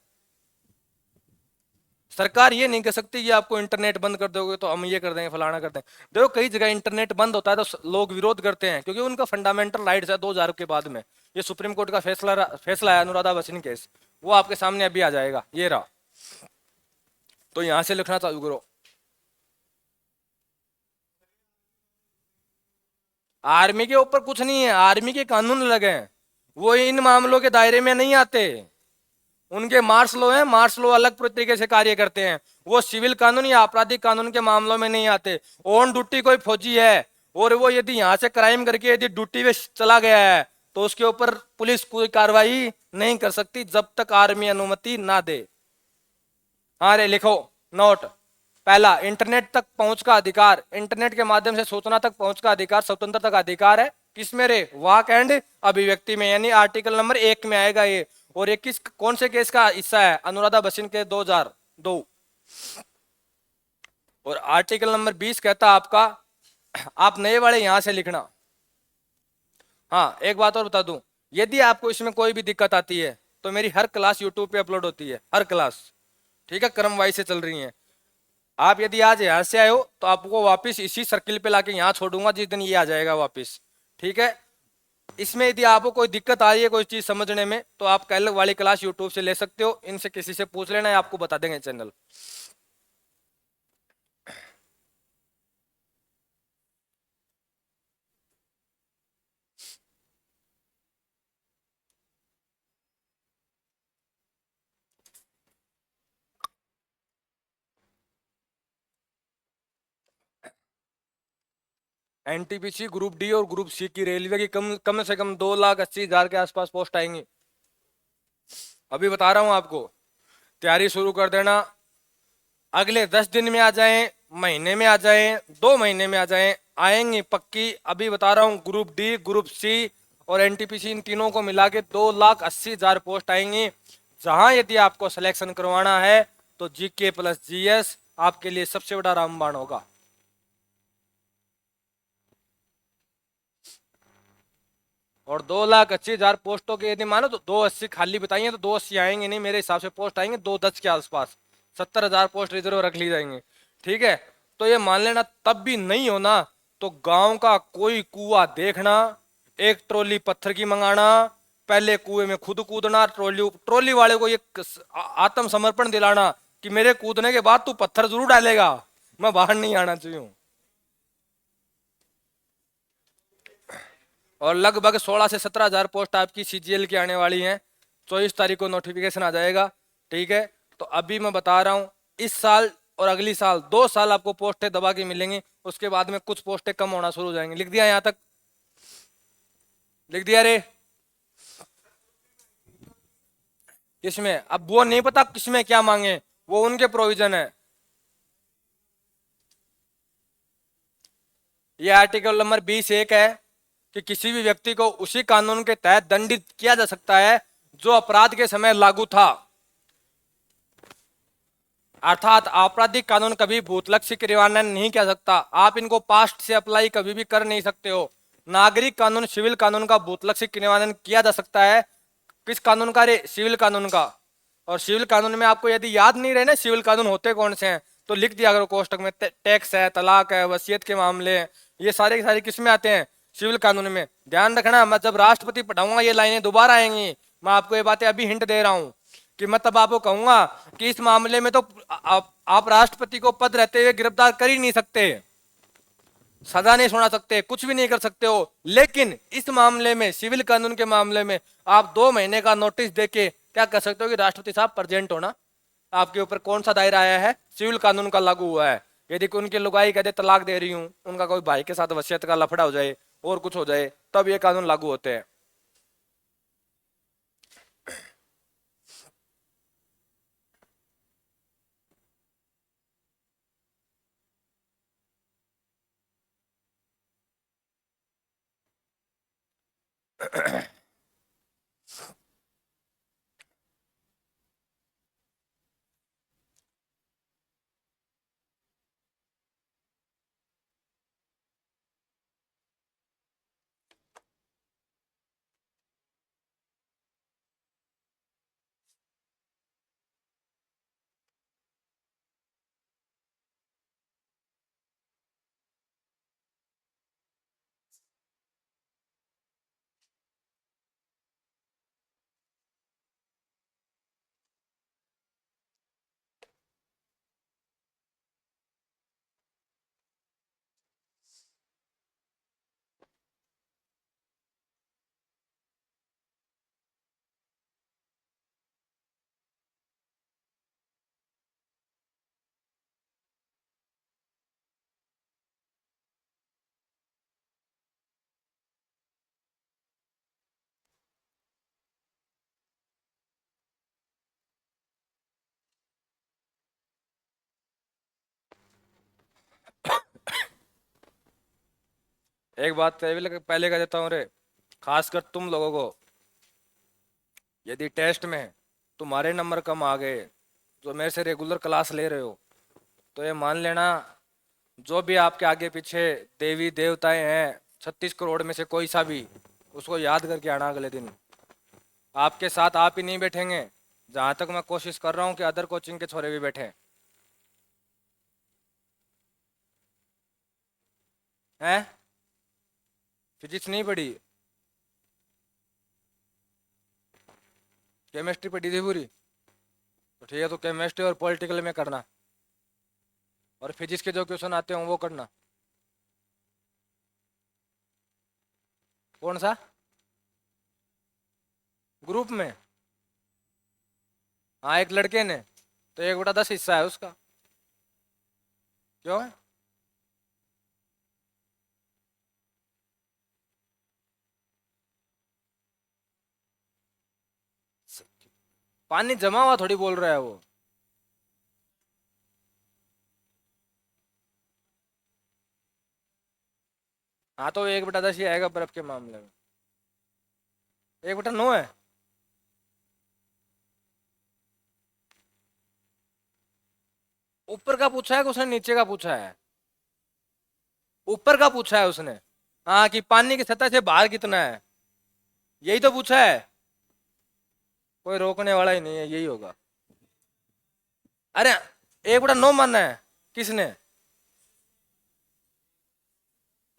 सरकार ये नहीं कह सकती कि आपको इंटरनेट बंद कर दोगे तो हम ये कर देंगे, फलाना कर देंगे। देखो कई जगह इंटरनेट बंद होता है तो लोग विरोध करते हैं, क्योंकि उनका फंडामेंटल राइट्स है 2000 के बाद में। ये सुप्रीम कोर्ट का फैसला है अनुराधा भसीन केस, वो आपके सामने अभी आ जाएगा, ये रहा। तो यहां से लिखना चालू करो। आर्मी के ऊपर कुछ नहीं है, आर्मी के कानून अलग हैं, वो इन मामलों के दायरे में नहीं आते। उनके मार्श लॉ है, मार्श लॉ अलग तरीके से कार्य करते हैं, वो सिविल कानून या आपराधिक कानून के मामलों में नहीं आते। ऑन ड्यूटी कोई फौजी है और वो यदि यहाँ से क्राइम करके यदि ड्यूटी पे चला गया है तो उसके ऊपर पुलिस कोई कार्रवाई नहीं कर सकती जब तक आर्मी अनुमति ना दे। हाँ रे, लिखो नोट। पहला, इंटरनेट तक पहुंच का अधिकार, इंटरनेट के माध्यम से सूचना तक पहुंच का अधिकार स्वतंत्रता का अधिकार है। किसमें रे, वाक एंड अभिव्यक्ति में, यानी आर्टिकल नंबर 1 में आएगा ये। और ये किस कौन से केस का हिस्सा है, अनुराधा भसीन के 2002। और आर्टिकल नंबर 20 कहता आपका, आप नए वाले यहां से लिखना। हाँ, एक बात और बता दूं, यदि आपको इसमें कोई भी दिक्कत आती है तो मेरी हर क्लास यूट्यूब पे अपलोड होती है, हर क्लास, ठीक है, क्रम वाइज से चल रही है। आप यदि आज यहाँ से आए हो तो आपको वापस इसी सर्किल पे लाके यहाँ छोड़ूंगा जिस दिन ये आ जाएगा वापस, ठीक है। इसमें यदि आपको कोई दिक्कत आ रही है कोई चीज समझने में तो आप कल वाली क्लास यूट्यूब से ले सकते हो, इनसे किसी से पूछ लेना है, आपको बता देंगे चैनल। एनटीपीसी ग्रुप डी और ग्रुप सी की रेलवे की कम कम से कम 2,80,000 के आसपास पोस्ट आएंगी। अभी बता रहा हूं आपको, तैयारी शुरू कर देना। अगले 10 दिन में आ जाएं, महीने में आ जाएं, 2 महीने में आ जाएं, आएंगी पक्की। अभी बता रहा हूं, ग्रुप डी, ग्रुप सी और एनटीपीसी, इन तीनों को मिला के 2,80,000 पोस्ट आएंगी। जहां यदि आपको सिलेक्शन करवाना है तो जीके प्लस जीएस आपके लिए सबसे बड़ा रामबाण होगा। और 2,80,000 पोस्टों के यदि मानो तो 280 खाली बताइए तो 280 आएंगे नहीं, मेरे हिसाब से पोस्ट आएंगे 210 के आसपास। 70,000 पोस्ट रिजर्व रख ली जाएंगे, ठीक है। तो ये मान लेना, तब भी नहीं होना तो गांव का कोई कुआं देखना, एक ट्रॉली पत्थर की मंगाना, पहले कुएं में खुद कूदना, ट्रॉली ट्रॉली वाले को ये आत्मसमर्पण दिलाना कि मेरे कूदने के बाद तू पत्थर जरूर डालेगा, मैं बाहर नहीं आना चाहिए। और लगभग 16 से 17 हजार पोस्ट आपकी सीजीएल की आने वाली हैं। 24 तारीख को नोटिफिकेशन आ जाएगा, ठीक है। तो अभी मैं बता रहा हूँ, इस साल और अगली साल 2 साल आपको पोस्टें दबा के मिलेंगी, उसके बाद में कुछ पोस्टें कम होना शुरू हो जाएंगी। लिख दिया यहाँ तक, लिख दिया रे। किसमें, अब वो नहीं पता किसमें क्या मांगे, वो उनके प्रोविजन है। ये आर्टिकल नंबर 20(1) है कि किसी भी व्यक्ति को उसी कानून के तहत दंडित किया जा सकता है जो अपराध के समय लागू था। अर्थात आपराधिक कानून कभी भूतलक्ष्य क्रियान्वयन नहीं किया सकता, आप इनको पास्ट से अप्लाई कभी भी कर नहीं सकते हो। नागरिक कानून, सिविल कानून का भूतलक्ष्य क्रियान्वयन किया जा सकता है। किस कानून का रे, सिविल कानून का। और सिविल कानून में आपको यदि याद नहीं रहे ना सिविल कानून होते कौन से हैं तो लिख दिया करो कोष्टक में, टैक्स है, तलाक है, वसीयत के मामले हैं, ये सारे के सारे किस में आते हैं, सिविल कानून में। ध्यान रखना, मैं जब राष्ट्रपति पढ़ाऊंगा ये लाइनें दोबारा आएंगी, मैं आपको ये बातें अभी हिंट दे रहा हूं कि मैं तब आपको कहूंगा कि इस मामले में तो आप राष्ट्रपति को पद रहते हुए गिरफ्तार कर ही नहीं सकते, सजा नहीं सुना सकते, कुछ भी नहीं कर सकते हो, लेकिन इस मामले में, सिविल कानून के मामले में, आप 2 महीने का नोटिस देके क्या कर सकते हो कि राष्ट्रपति साहब प्रेजेंट होना, आपके ऊपर कौन सा दायरा आया है, सिविल कानून का लागू हुआ है। यदि उनकी लुगाई कहते तलाक दे रही हूं, उनका कोई भाई के साथ वसीयत का लफड़ा हो जाए और कुछ हो जाए, तब ये कानून लागू होते हैं। एक बात पहले कह देता हूँ रे, खासकर तुम लोगों को, यदि टेस्ट में तुम्हारे नंबर कम आ गए, जो मेरे से रेगुलर क्लास ले रहे हो, तो ये मान लेना, जो भी आपके आगे पीछे देवी देवताएं हैं, 36 करोड़ में से कोई सा भी, उसको याद करके आना अगले दिन। आपके साथ आप ही नहीं बैठेंगे, जहां तक मैं कोशिश कर रहा हूँ कि अदर कोचिंग के छोरे भी बैठे हैं। फिजिक्स नहीं पढ़ी, केमिस्ट्री पढ़ी थी पूरी, तो ठीक है, तो केमिस्ट्री और पॉलिटिकल में करना, और फिजिक्स के जो क्वेश्चन आते हैं वो करना। कौन सा ग्रुप में? हाँ, एक लड़के ने, तो 1/10 हिस्सा है उसका। क्यों? पानी जमा हुआ थोड़ी बोल रहा है वो। हाँ, तो 1/10 ही आएगा बर्फ के मामले में। 1/9 है। ऊपर का पूछा है कि उसने नीचे का पूछा है? ऊपर का पूछा है उसने। हाँ, कि पानी की सतह से बाहर कितना है, यही तो पूछा है। कोई रोकने वाला ही नहीं है, यही होगा। अरे, 1/9 मानना है किसने?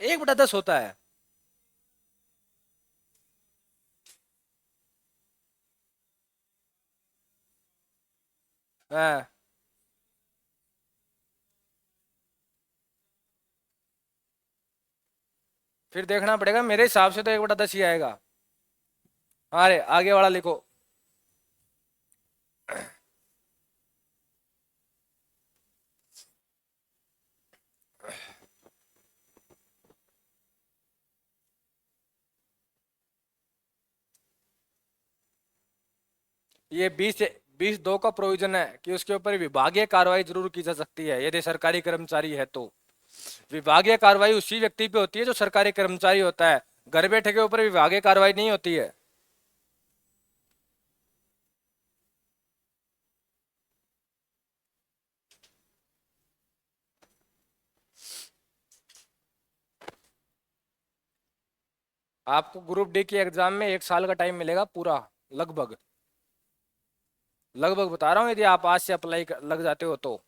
1/10 होता है। हाँ, फिर देखना पड़ेगा, मेरे हिसाब से तो 1/10 ही आएगा। हाँ रे, आगे वाला लिखो। ये 20(2) का प्रोविजन है कि उसके ऊपर विभागीय कार्रवाई जरूर की जा सकती है यदि सरकारी कर्मचारी है तो। विभागीय कार्रवाई उसी व्यक्ति पे होती है जो सरकारी कर्मचारी होता है, घर बैठे के ऊपर विभागीय कार्रवाई नहीं होती है। आपको ग्रुप डी की एग्जाम में 1 साल का टाइम मिलेगा पूरा, लगभग। लगभग बता रहा हूँ, यदि आप आज से लग जाते हो तो।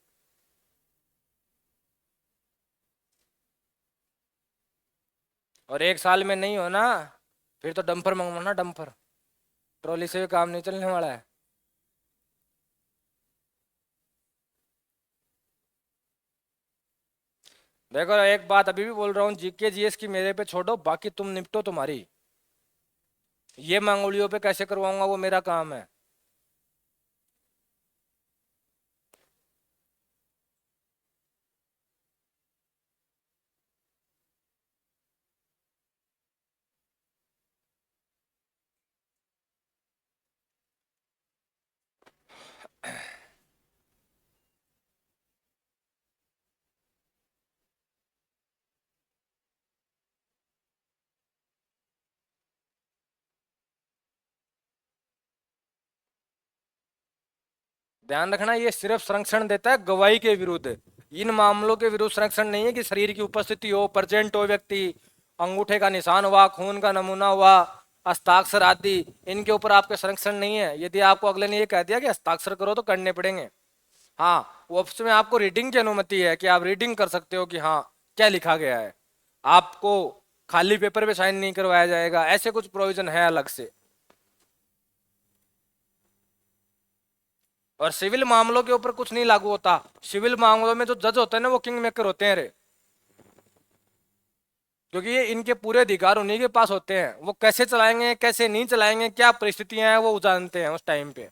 और 1 साल में नहीं हो ना, फिर तो डंपर मंगवाना, डंपर। ट्रॉली से भी काम नहीं चलने वाला है। देखो एक बात अभी भी बोल रहा हूँ, जीके जीएस की मेरे पे छोड़ो, बाकी तुम निपटो तुम्हारी। ये मांगुलियों पे कैसे करवाऊंगा वो मेरा काम है। ध्यान रखना, ये सिर्फ संरक्षण देता है गवाही के विरुद्ध। इन मामलों के विरुद्ध संरक्षण नहीं है कि शरीर की उपस्थिति हो, प्रेजेंट हो व्यक्ति, अंगूठे का निशान हुआ, खून का नमूना हुआ, हस्ताक्षर आदि, इनके ऊपर आपके संरक्षण नहीं है। यदि आपको अगले ने ये कह दिया कि हस्ताक्षर करो तो करने पड़ेंगे। हाँ, वो उसमें आपको रीडिंग की अनुमति है कि आप रीडिंग कर सकते हो कि हाँ क्या लिखा गया है। आपको खाली पेपर पे साइन नहीं करवाया जाएगा, ऐसे कुछ प्रोविजन है अलग से। और सिविल मामलों के ऊपर कुछ नहीं लागू होता। सिविल मामलों में जो जज होते हैं ना, वो किंग मेकर होते हैं रे। क्योंकि ये इनके पूरे अधिकार उन्हीं के पास होते हैं। वो कैसे चलाएंगे कैसे नहीं चलाएंगे, क्या परिस्थितियां हैं, वो जानते हैं उस टाइम पे।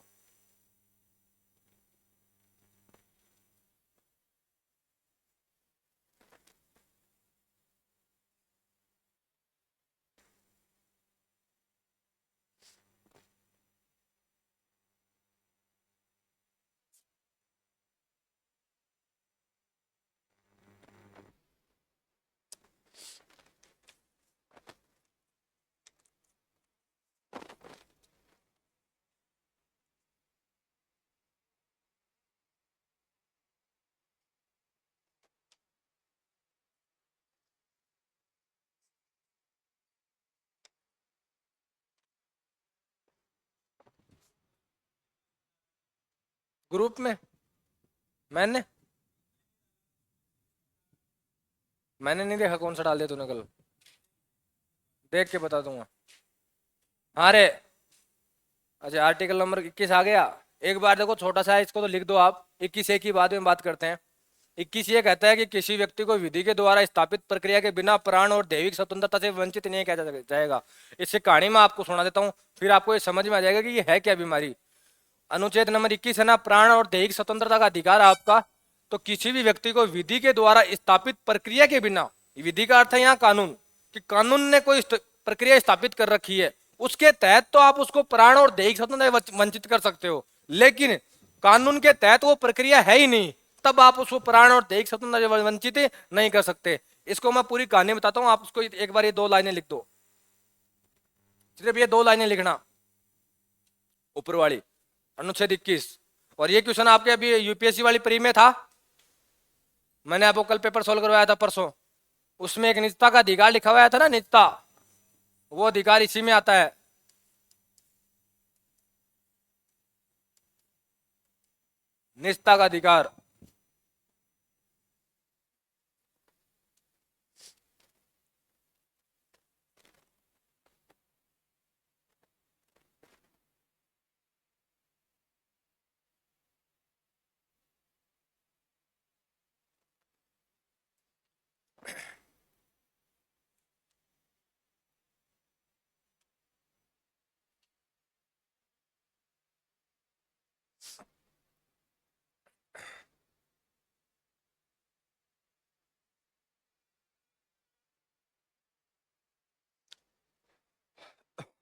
ग्रुप में मैंने मैंने नहीं देखा, कौन सा डाल दिया तूने कल? देख के बता दूंगा। हाँ रे। अच्छा, आर्टिकल नंबर 21 आ गया। एक बार देखो, छोटा सा है, इसको तो लिख दो आप। 21 एक ही बाद में बात करते हैं। 21 ये कहता है कि किसी व्यक्ति को विधि के द्वारा स्थापित प्रक्रिया के बिना प्राण और दैविक स्वतंत्रता से वंचित नहीं किया जाएगा। इससे कहानी में आपको सुना देता हूँ, फिर आपको ये समझ में आ जाएगा कि ये है क्या बीमारी। अनुच्छेद नंबर 21 है ना, प्राण और दैहिक स्वतंत्रता का अधिकार है आपका। तो किसी भी व्यक्ति को विधि के द्वारा स्थापित प्रक्रिया के बिना, विधि का अर्थ है यहाँ कानून, कि कानून ने कोई प्रक्रिया स्थापित कर रखी है, उसके तहत तो आप उसको प्राण और दैहिक स्वतंत्रता से वंचित कर सकते हो। लेकिन कानून के तहत वो प्रक्रिया है ही नहीं, तब आप उसको प्राण और दैहिक स्वतंत्रता से वंचित नहीं कर सकते। इसको मैं पूरी कहानी बताता हूँ, आप उसको एक बार ये 2 लाइनें लिख दो। सिर्फ ये 2 लाइनें लिखना, ऊपर वाली, अनुच्छेद 21। और ये क्वेश्चन आपके अभी यूपीएससी वाली प्री में था। मैंने आपको कल पेपर सोल्व करवाया था परसों। उसमें एक निजता का अधिकार लिखा हुआ था ना, निजता, वो अधिकार इसी में आता है। निजता का अधिकार।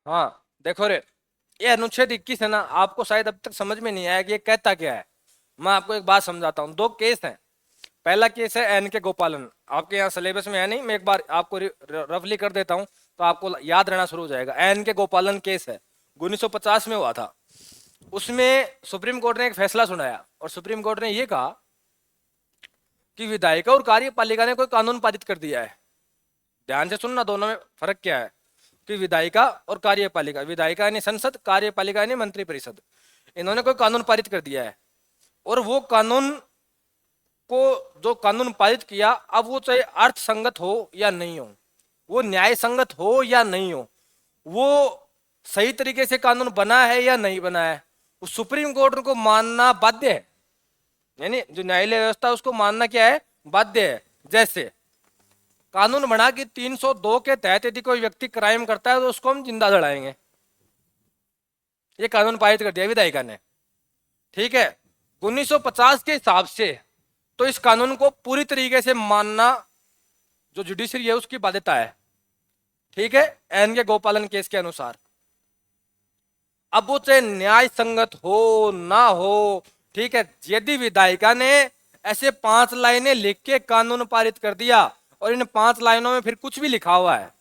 हाँ देखो रे, ये अनुच्छेद 21 है ना, आपको शायद अब तक समझ में नहीं आया कि ये कहता क्या है। मैं आपको एक बात समझाता हूँ। 2 केस हैं। पहला केस है एन के गोपालन, आपके यहाँ सिलेबस में है नहीं, मैं एक बार आपको रफली कर देता हूँ तो आपको याद रहना शुरू हो जाएगा। एन के गोपालन केस है, 1950 में हुआ था। उसमें सुप्रीम कोर्ट ने एक फैसला सुनाया और सुप्रीम कोर्ट ने यह कहा कि विधायिका और कार्यपालिका ने कोई कानून पारित कर दिया है। ध्यान से सुनना, दोनों में फर्क क्या है। कि विधायिका और कार्यपालिका, विधायिका यानी संसद, कार्यपालिका यानी मंत्रिपरिषद, इन्होंने कोई कानून पारित कर दिया है। और वो कानून को, जो कानून पारित किया, अब वो चाहे अर्थ संगत हो या नहीं हो, वो न्याय संगत हो या नहीं हो, वो सही तरीके से कानून बना है या नहीं बना है, वो सुप्रीम कोर्ट को मानना बाध्य है। यानी जो न्यायालय व्यवस्था है उसको मानना क्या है, बाध्य है। जैसे कानून बना कि 302 के तहत यदि कोई व्यक्ति क्राइम करता है तो उसको हम जिंदा जलाएंगे। ये कानून पारित कर दिया विधायिका ने। ठीक है, 1950 के हिसाब से तो इस कानून को पूरी तरीके से मानना जो जुडिशरी है उसकी बाध्यता है। ठीक है, एन के गोपालन केस के अनुसार। अब वो चाहे न्याय संगत हो ना हो, ठीक है, यदि विधायिका ने ऐसे 5 लाइनें लिख के कानून पारित कर दिया और इन 5 लाइनों में फिर कुछ भी लिखा हुआ है,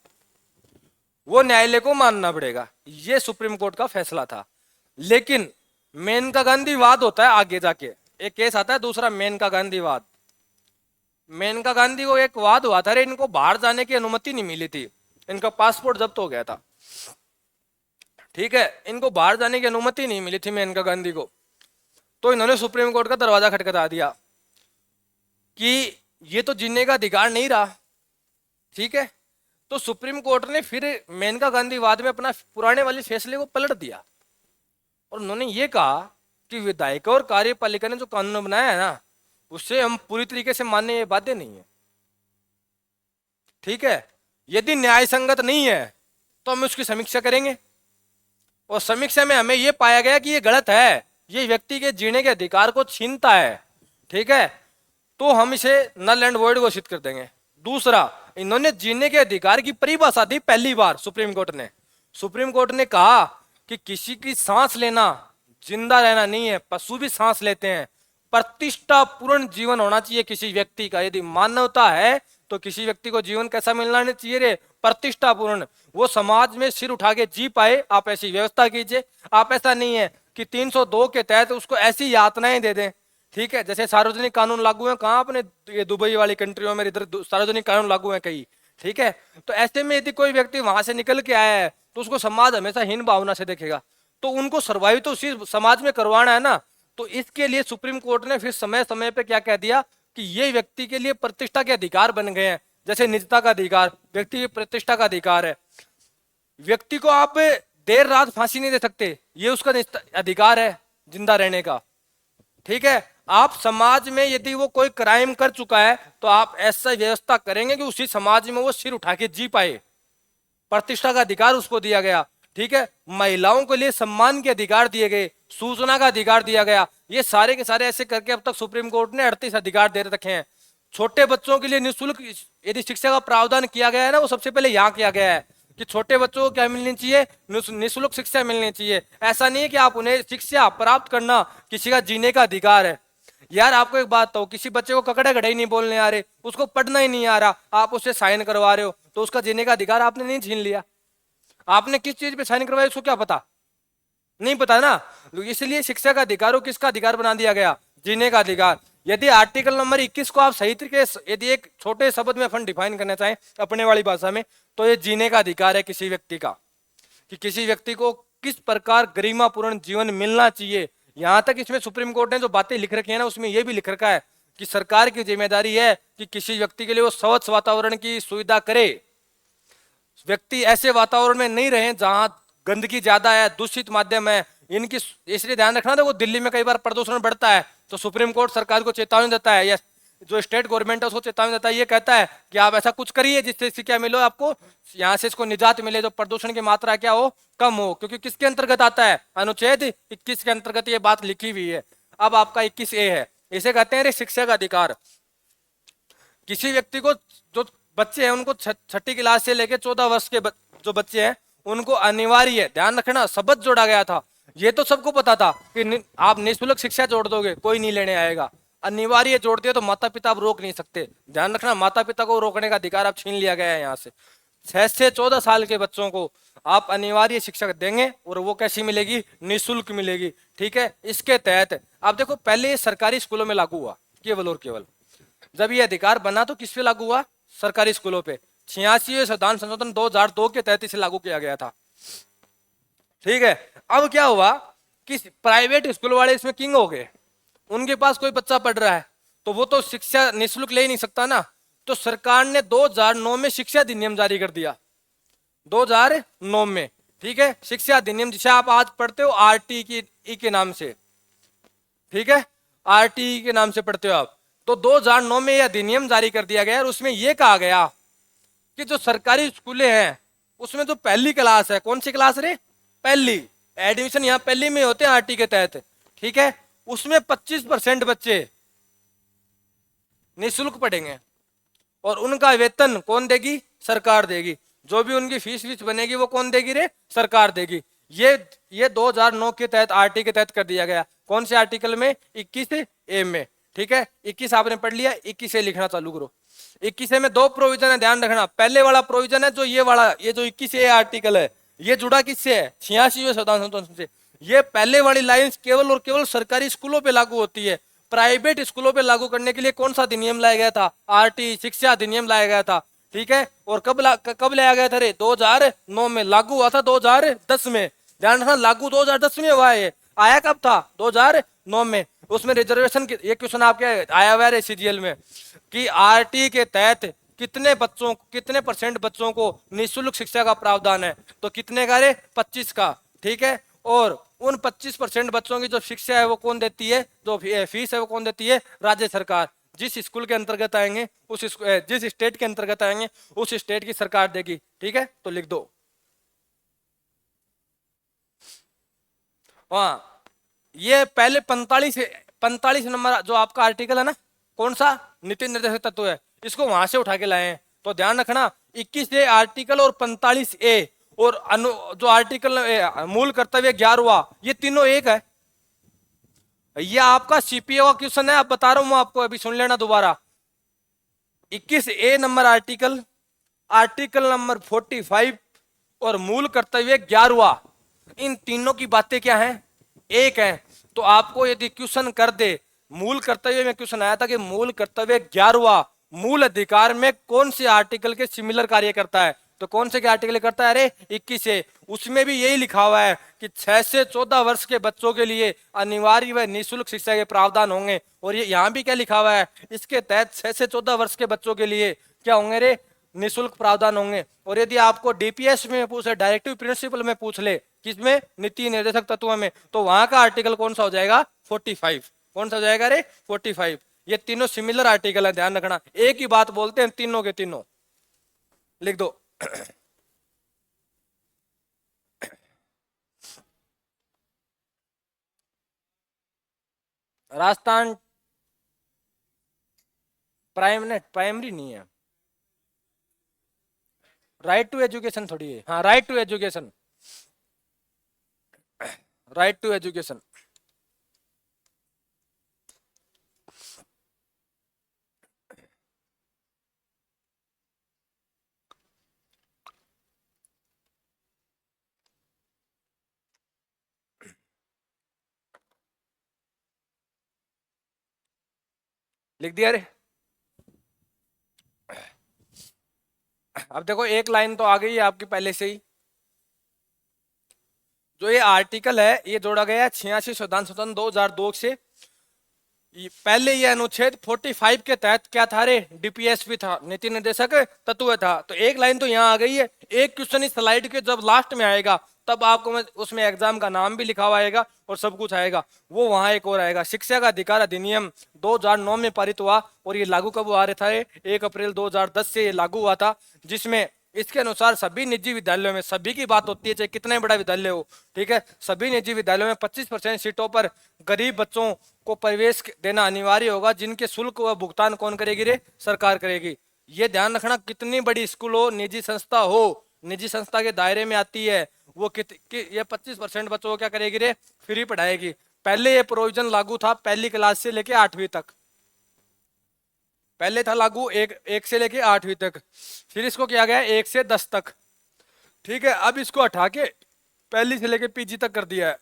वो न्यायालय को मानना पड़ेगा। ये सुप्रीम कोर्ट का फैसला था। लेकिन मेनका गांधी वाद होता है आगे जाके, एक केस आता है दूसरा मेनका गांधी वाद। मेनका गांधी को एक वाद हुआ था, अरे इनको बाहर जाने की अनुमति नहीं मिली थी, इनका पासपोर्ट जब्त हो गया था। ठीक है, इनको बाहर जाने की अनुमति नहीं मिली थी मेनका गांधी को। तो इन्होंने सुप्रीम कोर्ट का दरवाजा खटखटा दिया कि ये तो जीने का अधिकार नहीं रहा। ठीक है, तो सुप्रीम कोर्ट ने फिर मेनका गांधी वाद में अपना पुराने वाले फैसले को पलट दिया और उन्होंने ये कहा कि विधायिका और कार्यपालिका ने जो कानून बनाया है ना, उससे हम पूरी तरीके से मानने ये बाध्य नहीं है। ठीक है, यदि न्याय संगत नहीं है तो हम उसकी समीक्षा करेंगे और समीक्षा में हमें यह पाया गया कि ये गलत है, ये व्यक्ति के जीने के अधिकार को छीनता है। ठीक है, तो हम इसे नल एंड वॉइड घोषित कर देंगे। दूसरा, इन्होंने जीने के अधिकार की परिभाषा दी पहली बार सुप्रीम कोर्ट ने। सुप्रीम कोर्ट ने कहा कि किसी की सांस लेना जिंदा रहना नहीं है, पशु भी सांस लेते हैं। प्रतिष्ठापूर्ण जीवन होना चाहिए किसी व्यक्ति का। यदि मानवता है तो किसी व्यक्ति को जीवन कैसा मिलना नहीं चाहिए रे, प्रतिष्ठापूर्ण, वो समाज में सिर उठा के जी पाए। आप ऐसी व्यवस्था कीजिए। आप ऐसा नहीं है कि 302 के तहत उसको ऐसी यातनाएं दे दें। ठीक है, जैसे सार्वजनिक कानून लागू है कहाँ अपने ये दुबई वाली कंट्रियों में, इधर सार्वजनिक कानून लागू है कई। ठीक है, तो ऐसे में यदि कोई व्यक्ति वहां से निकल के आया है तो उसको समाज हमेशा हीन भावना से देखेगा। तो उनको सर्वाइव तो उसी समाज में करवाना है ना। तो इसके लिए सुप्रीम कोर्ट ने फिर समय समय पे क्या कह दिया कि ये व्यक्ति के लिए प्रतिष्ठा के अधिकार बन गए हैं। जैसे निजता का अधिकार व्यक्ति की प्रतिष्ठा का अधिकार है। व्यक्ति को आप देर रात फांसी नहीं दे सकते, ये उसका अधिकार है जिंदा रहने का। ठीक है, आप समाज में यदि वो कोई क्राइम कर चुका है तो आप ऐसा व्यवस्था करेंगे कि उसी समाज में वो सिर उठा के जी पाए। प्रतिष्ठा का अधिकार उसको दिया गया। ठीक है, महिलाओं के लिए सम्मान के अधिकार दिए गए, सूचना का अधिकार दिया गया। ये सारे के सारे ऐसे करके अब तक सुप्रीम कोर्ट ने 38 अधिकार दे रखे हैं। छोटे बच्चों के लिए निःशुल्क यदि शिक्षा का प्रावधान किया गया है ना, वो सबसे पहले यहाँ किया गया है कि छोटे बच्चों को क्या मिलनी चाहिए, निःशुल्क शिक्षा मिलनी चाहिए। ऐसा नहीं है कि आप उन्हें शिक्षा प्राप्त करना किसी का जीने का अधिकार है। यार आपको एक बात तो, किसी बच्चे को ककड़े घड़े नहीं बोलने आ रहे, उसको पढ़ना ही नहीं आ रहा, आप उससे साइन करवा रहे हो तो उसका जीने का अधिकार आपने नहीं छीन लिया। आपने किस चीज पे साइन करवाया उसको क्या पता, नहीं पता ना। इसलिए शिक्षा का अधिकार को किसका अधिकार बना दिया गया, जीने का अधिकार। यदि आर्टिकल नंबर 21 को आप सही तरीके यदि एक छोटे शब्द में अपन डिफाइन करना चाहें अपने वाली भाषा में, तो ये जीने का अधिकार है किसी व्यक्ति का, कि किसी व्यक्ति को किस प्रकार गरिमापूर्ण जीवन मिलना चाहिए। यहां तक इसमें सुप्रीम कोर्ट ने जो बातें लिख रखी है ना, उसमें यह भी लिख रखा है कि सरकार की जिम्मेदारी है कि किसी व्यक्ति के लिए वो स्वच्छ वातावरण की सुविधा करे। व्यक्ति ऐसे वातावरण में नहीं रहे जहां गंदगी ज्यादा है, दूषित माध्यम है, इनकी इसलिए ध्यान रखना था। वो दिल्ली में कई बार प्रदूषण बढ़ता है तो सुप्रीम कोर्ट सरकार को चेतावनी देता है, या जो स्टेट गवर्नमेंट है उसको चेतावनी देता है, ये कहता है कि आप ऐसा कुछ करिए जिससे इससे क्या मिलो, आपको यहाँ से इसको निजात मिले, जो प्रदूषण की मात्रा क्या हो, कम हो। क्योंकि किसके अंतर्गत आता है, अनुच्छेद 21 के अंतर्गत ये बात लिखी हुई है। अब आपका 21A है, इसे कहते हैं शिक्षा का अधिकार। किसी व्यक्ति को, जो बच्चे हैं उनको छठी क्लास से लेकर 14 वर्ष के जो बच्चे हैं उनको अनिवार्य है, ध्यान रखना, शब्द जोड़ा गया था। ये तो सबको पता था कि आप निःशुल्क शिक्षा जोड़ दोगे कोई नहीं लेने आएगा, अनिवार्य जोड़ दिया तो माता पिता आप रोक नहीं सकते। ध्यान रखना, माता पिता को रोकने का अधिकार आप छीन लिया गया है। यहाँ से 6 से 14 साल के बच्चों को आप अनिवार्य शिक्षा देंगे और वो कैसी मिलेगी, निःशुल्क मिलेगी। ठीक है, इसके तहत आप देखो पहले ये सरकारी स्कूलों में लागू हुआ केवल और केवल। जब ये अधिकार बना तो किस पे लागू हुआ, सरकारी स्कूलों पे। 86वें संविधान संशोधन 2002 के तहत इसे लागू किया गया था। ठीक है, अब क्या हुआ कि प्राइवेट स्कूल वाले इसमें किंग हो गए। उनके पास कोई बच्चा पढ़ रहा है तो वो तो शिक्षा निःशुल्क ले ही नहीं सकता ना। तो सरकार ने 2009 में शिक्षा अधिनियम जारी कर दिया, 2009 में। ठीक है, शिक्षा अधिनियम जिसे आप आज पढ़ते हो आरटी के नाम से। ठीक है, आरटी के नाम से पढ़ते हो आप। तो 2009 में यह अधिनियम जारी कर दिया गया और उसमें यह कहा गया कि जो सरकारी स्कूलें हैं उसमें जो पहली क्लास है, कौन सी क्लास रे, पहली, एडमिशन यहाँ पहली में होते हैं आरटी के तहत, ठीक है, उसमें 25% बच्चे निःशुल्क पढ़ेंगे और उनका वेतन कौन देगी, सरकार देगी। जो भी उनकी फीस वीस बनेगी वो कौन देगी रे, सरकार देगी। ये ये 2009 के तहत आरटी के तहत कर दिया गया। कौन से आर्टिकल में, 21A में, ठीक है। 21 आपने पढ़ लिया, 21A लिखना चालू करो। 21A में दो प्रोविजन है, ध्यान रखना। पहले वाला प्रोविजन है जो ये वाला, ये जो 21A आर्टिकल है, ये जुड़ा किससे है, 86वें संविधान संशोधन से। ये पहले वाली लाइन केवल और केवल सरकारी स्कूलों पे लागू होती है। प्राइवेट स्कूलों पे लागू करने के लिए कौन सा अधिनियम लाया गया था, आरटी शिक्षा अधिनियम लाया गया था, ठीक है। और कब लाया गया था रे, 2009 में। लागू हुआ था 2010 में, ध्यान रखना, लागू 2010 में हुआ है। आया कब था, 2009 में। उसमें रिजर्वेशन ये क्वेश्चन आपके आया हुआ है सीजीएल में कि आरटी के तहत कितने परसेंट बच्चों को निःशुल्क शिक्षा का प्रावधान है, तो कितने का रे, 25 का, ठीक है। और उन 25% बच्चों की जो शिक्षा है वो कौन देती है, जो फीस है वो कौन देती है, राज्य सरकार। जिस स्कूल के अंतर्गत आएंगे जिस स्टेट के अंतर्गत आएंगे उस स्टेट की सरकार देगी, ठीक है। तो लिख दो वहां, ये पहले 45 नंबर जो आपका आर्टिकल है ना, कौन सा, नीति निर्देशक तत्व है, इसको वहां से उठा के लाए हैं। तो ध्यान रखना, 21A आर्टिकल और 45A और जो आर्टिकल मूल कर्तव्य 11वां, ये तीनों एक है। ये आपका सीपीओ का क्वेश्चन है, अब बता रहा हूं आपको, अभी सुन लेना दोबारा। 21A number article, article number 45 और मूल कर्तव्य 11वां, इन तीनों की बातें क्या हैं, एक है। तो आपको यदि क्वेश्चन कर दे, मूल कर्तव्य में क्वेश्चन आया था कि मूल कर्तव्य 11वां मूल अधिकार में कौन से आर्टिकल के सिमिलर कार्य करता है, तो कौन से के आर्टिकल करता है, अरे 21 उसमें भी यही लिखा हुआ है कि 6 से 14 वर्ष के बच्चों के लिए अनिवार्य व निःशुल्क शिक्षा के प्रावधान होंगे। और ये यहाँ भी क्या लिखा हुआ है, इसके तहत 6 से 14 वर्ष के बच्चों के लिए क्या होंगे रे, निःशुल्क प्रावधान होंगे। और यदि आपको डीपीएस में पूछे, डायरेक्टिव प्रिंसिपल में पूछ ले, किसमें, नीति निर्देशक तत्व में, तो वहां का आर्टिकल कौन सा हो जाएगा, 45। कौन सा हो जाएगा रे, 45। ये तीनों सिमिलर आर्टिकल है, ध्यान रखना, एक ही बात बोलते हैं तीनों के तीनों। लिख दो राजस्थान प्राइमरी नहीं है, राइट टू एजुकेशन थोड़ी है, हाँ right to education, right to education. लिख दिया रे। अब देखो एक लाइन तो आ गई है आपकी पहले से ही। जो ये आर्टिकल है ये जोड़ा गया है 86 संविधान संशोधन 2002 से। पहले ये अनुच्छेद 45 के तहत क्या था रे, डीपीएसपी था, नीति निर्देशक तत्व था। तो एक लाइन तो यहाँ आ गई है। एक क्वेश्चन इस स्लाइड के जब लास्ट में आएगा तब आपको उसमें एग्जाम का नाम भी लिखा हुआ आएगा और सब कुछ आएगा। वो वहां एक और आएगा, शिक्षा का अधिकार अधिनियम 2009 में पारित हुआ और ये लागू कब हुआ था, 1 अप्रैल 2010 से ये लागू हुआ था। जिसमें इसके अनुसार सभी निजी विद्यालयों में, सभी की बात होती है चाहे कितना बड़ा विद्यालय हो, ठीक है, सभी निजी विद्यालयों में 25% सीटों पर गरीब बच्चों को प्रवेश देना अनिवार्य होगा, जिनके शुल्क व भुगतान कौन करेगी रे, सरकार करेगी। ये ध्यान रखना, कितनी बड़ी स्कूल हो, निजी संस्था हो, निजी संस्था के दायरे में आती है वो ये 25% बच्चों को क्या करेगी रे, फ्री पढ़ाएगी। पहले ये प्रोविजन लागू था पहली क्लास से लेके 8वीं तक, पहले था लागू एक से लेके 8वीं तक, फिर इसको किया गया 1 से 10 तक, ठीक है। अब इसको हटा के पहली से लेके पीजी तक कर दिया है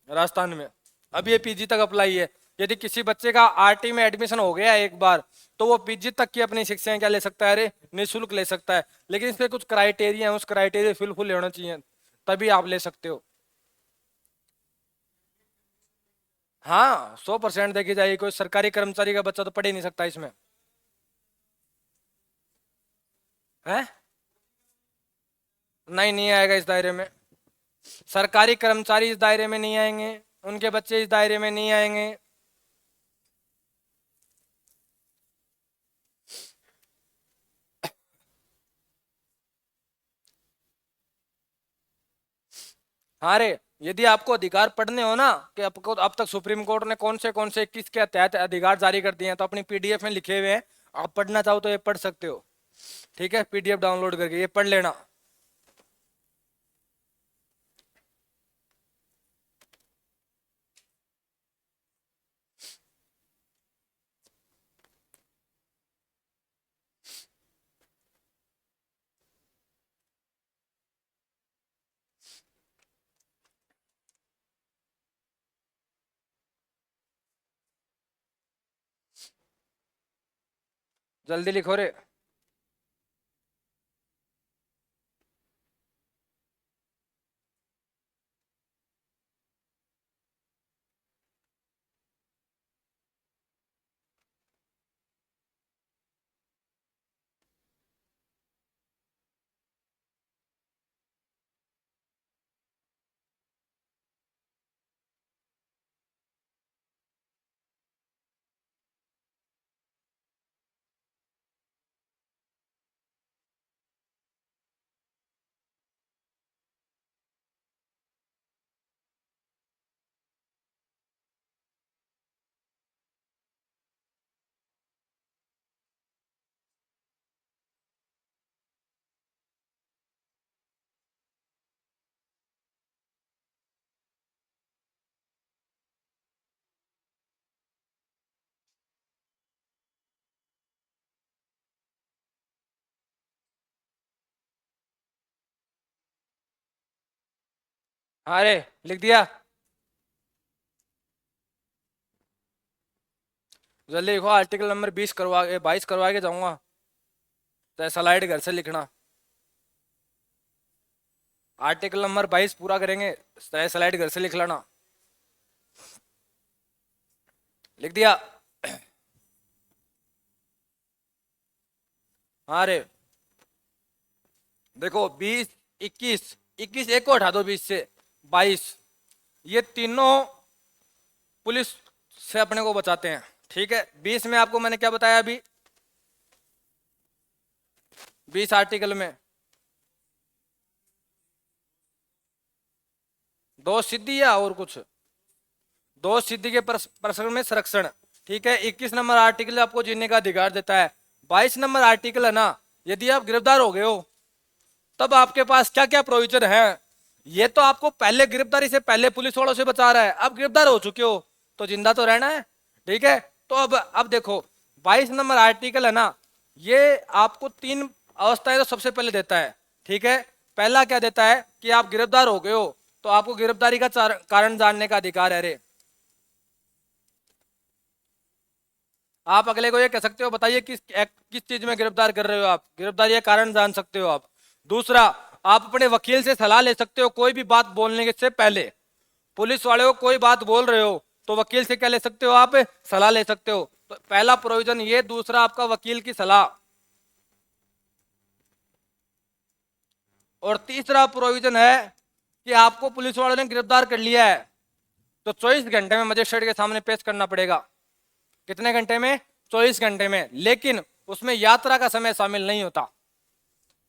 राजस्थान में। अब ये पीजी तक अप्लाई है। यदि किसी बच्चे का आरटी में एडमिशन हो गया एक बार तो वो पीजी तक की अपनी शिक्षाएं क्या ले सकता है रे, निःशुल्क ले सकता है। लेकिन इसमें कुछ क्राइटेरिया है, उस क्राइटेरिया फुल होना चाहिए तभी आप ले सकते हो। हाँ 100% देखी जाएगी, कोई सरकारी कर्मचारी का बच्चा तो पढ़ ही नहीं सकता इसमें, है। नहीं, नहीं आएगा इस दायरे में। सरकारी कर्मचारी इस दायरे में नहीं आएंगे, उनके बच्चे इस दायरे में नहीं आएंगे। हाँ रे, यदि आपको अधिकार पढ़ने हो ना कि आपको अब तक सुप्रीम कोर्ट ने कौन से किसके तहत अधिकार जारी कर दिए हैं, तो अपनी पीडीएफ में लिखे हुए हैं। आप पढ़ना चाहो तो ये पढ़ सकते हो। ठीक है, पीडीएफ डाउनलोड करके ये पढ़ लेना। जल्दी लिखो रे। हाँ रे, लिख दिया। जल्दी लिखो, आर्टिकल नंबर 20 करवा 22 करवा के जाऊंगा, तो स्लाइड घर से लिखना। आर्टिकल नंबर 22 पूरा करेंगे, स्लाइड घर से लिख लेना। लिख दिया। हाँ रे, देखो 20, 21, 21 एक को हटा दो 20 से, 22, ये तीनों पुलिस से अपने को बचाते हैं। ठीक है, 20 में आपको मैंने क्या बताया अभी, 20 आर्टिकल में दो सिद्धि या और कुछ, दो सिद्धि के प्रसंग में संरक्षण। ठीक है, 21 नंबर आर्टिकल आपको जीने का अधिकार देता है। 22 नंबर आर्टिकल है ना, यदि आप गिरफ्तार हो गए हो तब आपके पास क्या क्या प्रोविजन है। ये तो आपको पहले गिरफ्तारी से पहले पुलिस वालों से बचा रहा है, अब गिरफ्तार हो चुके हो तो जिंदा तो रहना है। ठीक है, तो अब देखो 22 नंबर आर्टिकल है ना, ये आपको तीन अवस्थाएं तो सबसे पहले देता है। ठीक है, पहला क्या देता है कि आप गिरफ्तार हो गए हो तो आपको गिरफ्तारी का कारण जानने का अधिकार है रे। आप अगले को ये कह सकते हो, बताइए किस चीज में गिरफ्तार कर रहे हो आप, गिरफ्तारी का कारण जान सकते हो आप। दूसरा, आप अपने वकील से सलाह ले सकते हो कोई भी बात बोलने से पहले। पुलिस वाले को कोई बात बोल रहे हो तो वकील से क्या ले सकते हो आप, सलाह ले सकते हो। तो पहला प्रोविजन ये, दूसरा आपका वकील की सलाह, और तीसरा प्रोविजन है कि आपको पुलिस वालों ने गिरफ्तार कर लिया है तो 24 घंटे में मजिस्ट्रेट के सामने पेश करना पड़ेगा। कितने घंटे में, 24 घंटे में, लेकिन उसमें यात्रा का समय शामिल नहीं होता,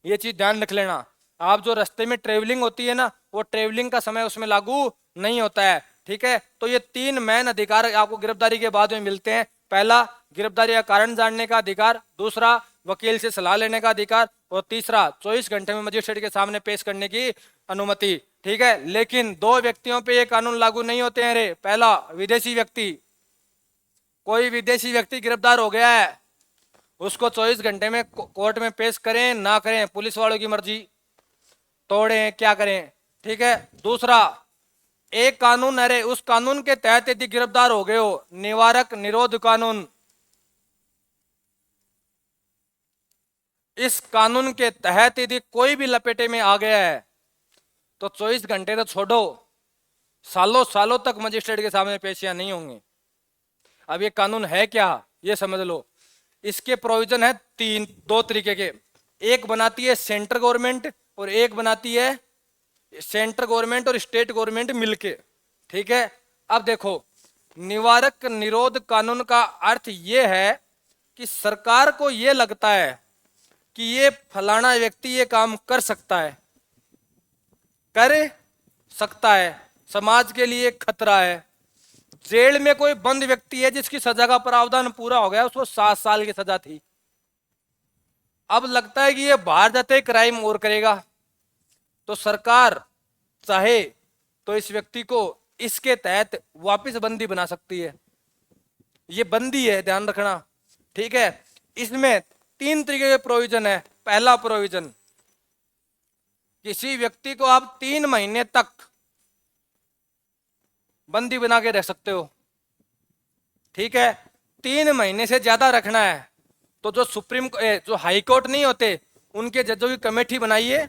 ये चीज ध्यान रख लेना। आप जो रास्ते में ट्रेवलिंग होती है ना, वो ट्रेवलिंग का समय उसमें लागू नहीं होता है। ठीक है, तो ये तीन मैन अधिकार आपको गिरफ्तारी के बाद में मिलते हैं। पहला, गिरफ्तारी का कारण जानने का अधिकार, दूसरा, वकील से सलाह लेने का अधिकार, और तीसरा, 24 घंटे में मजिस्ट्रेट के सामने पेश करने की अनुमति। ठीक है, लेकिन दो व्यक्तियों पे ये कानून लागू नहीं होते हैं रे। पहला, विदेशी व्यक्ति, कोई विदेशी व्यक्ति गिरफ्तार हो गया है, उसको 24 घंटे में कोर्ट में पेश करें ना करें पुलिस वालों की मर्जी, तोड़ें क्या करें। ठीक है, दूसरा, एक कानून है रे, उस कानून के तहत यदि गिरफ्तार हो गए हो, निवारक निरोध कानून, इस कानून के तहत यदि कोई भी लपेटे में आ गया है तो 24 घंटे तो छोड़ो, सालों सालों तक मजिस्ट्रेट के सामने पेशियां नहीं होंगी। अब ये कानून है क्या, ये समझ लो। इसके प्रोविजन है दो तरीके के, एक बनाती है सेंट्रल गवर्नमेंट और एक बनाती है सेंट्रल गवर्नमेंट और स्टेट गवर्नमेंट मिलके। ठीक है, अब देखो, निवारक निरोध कानून का अर्थ यह है कि सरकार को यह लगता है कि ये फलाना व्यक्ति ये काम कर सकता है, करे, सकता है, समाज के लिए एक खतरा है। जेल में कोई बंद व्यक्ति है जिसकी सजा का प्रावधान पूरा हो गया, उसको 7 साल की सजा थी, अब लगता है कि ये बाहर जाते क्राइम और करेगा, तो सरकार चाहे तो इस व्यक्ति को इसके तहत वापस बंदी बना सकती है। ये बंदी है, ध्यान रखना, ठीक है। इसमें 3 तरीके के प्रोविजन है। पहला प्रोविजन, किसी व्यक्ति को आप 3 महीने तक बंदी बना के रख सकते हो, ठीक है। 3 महीने से ज्यादा रखना है तो जो हाई कोर्ट नहीं होते, उनके जजों की कमेटी बनाइए,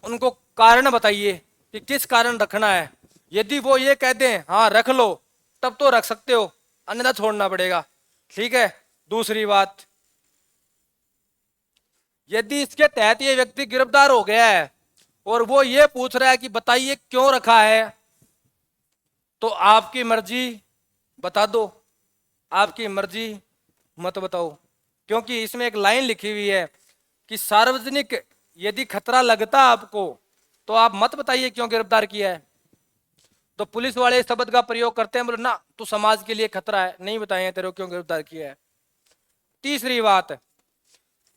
उनको कारण बताइए कि किस कारण रखना है। यदि वो ये कह दें हाँ रख लो, तब तो रख सकते हो, अन्यथा छोड़ना पड़ेगा, ठीक है। दूसरी बात, यदि इसके तहत ये व्यक्ति गिरफ्तार हो गया है और वो ये पूछ रहा है कि बताइए क्यों रखा है, तो आपकी मर्जी, बता दो, आपकी मर्जी, मत बताओ। क्योंकि इसमें एक लाइन लिखी हुई है कि सार्वजनिक यदि खतरा लगता आपको तो आप मत बताइए क्यों गिरफ्तार किया है। तो पुलिस वाले इस शब्द का प्रयोग करते हैं, बोले ना तू समाज के लिए खतरा है, नहीं बताए तेरे को क्यों गिरफ्तार किया है। तीसरी बात,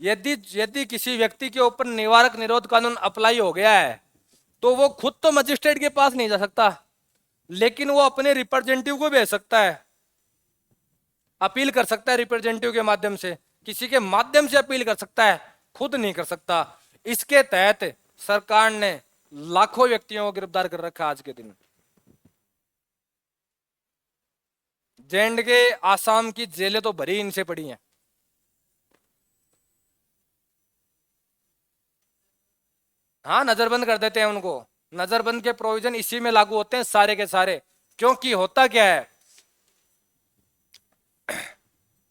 यदि यदि किसी व्यक्ति के ऊपर निवारक निरोध कानून अप्लाई हो गया है तो वो खुद तो मजिस्ट्रेट के पास नहीं जा सकता, लेकिन वो अपने रिप्रेजेंटेटिव को भेज सकता है, अपील कर सकता है रिप्रेजेंटेटिव के माध्यम से, किसी के माध्यम से अपील कर सकता है, खुद नहीं कर सकता। इसके तहत सरकार ने लाखों व्यक्तियों को गिरफ्तार कर रखा आज के दिन। जे आसाम की जेलें तो भरी इनसे पड़ी हैं। हाँ, नजरबंद कर देते हैं उनको। नजरबंद के प्रोविजन इसी में लागू होते हैं सारे के सारे। क्योंकि होता क्या है,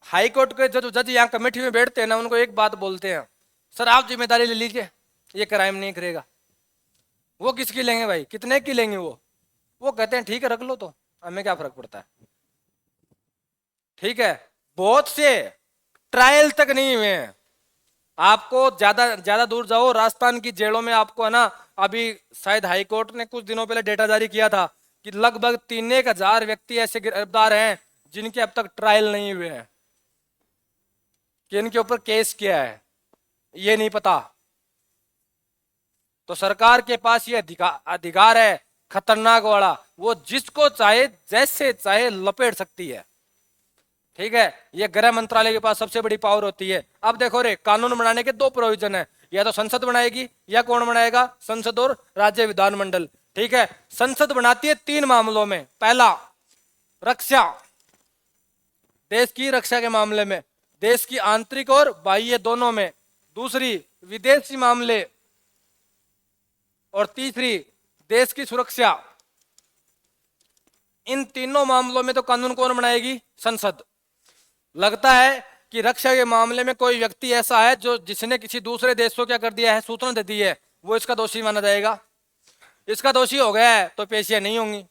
हाई कोर्ट के जो जज यहाँ कमेटी में बैठते हैं ना, उनको एक बात बोलते हैं, सर आप जिम्मेदारी ले लीजिए, ये क्राइम नहीं करेगा। वो किसकी लेंगे भाई, कितने की लेंगे वो कहते हैं ठीक है रख लो, तो हमें क्या फर्क पड़ता है, ठीक है। बहुत से ट्रायल तक नहीं हुए हैं। आपको ज्यादा ज्यादा दूर जाओ, राजस्थान की जेलों में आपको है ना, अभी शायद हाई कोर्ट ने कुछ दिनों पहले डेटा जारी किया था कि लगभग 3-1 हजार व्यक्ति ऐसे गिरफ्तार हैं जिनके अब तक ट्रायल नहीं हुए हैं, कि इनके ऊपर केस किया है ये नहीं पता। तो सरकार के पास ये अधिकार है खतरनाक वाला, वो जिसको चाहे जैसे चाहे लपेट सकती है, ठीक है। ये गृह मंत्रालय के पास सबसे बड़ी पावर होती है। अब देखो रे, कानून बनाने के 2 प्रोविजन है, या तो संसद बनाएगी या कौन बनाएगा, संसद और राज्य विधानमंडल, ठीक है। संसद बनाती है 3 मामलों में। पहला, रक्षा, देश की रक्षा के मामले में, देश की आंतरिक और बाह्य दोनों में। दूसरी, विदेशी मामले, और तीसरी, देश की सुरक्षा। इन तीनों मामलों में तो कानून कौन बनाएगी, संसद। लगता है कि रक्षा के मामले में कोई व्यक्ति ऐसा है जो जिसने किसी दूसरे देश को क्या कर दिया है, सूचना दे दी है, वो इसका दोषी माना जाएगा। इसका दोषी हो गया है तो पेशियां नहीं होंगी,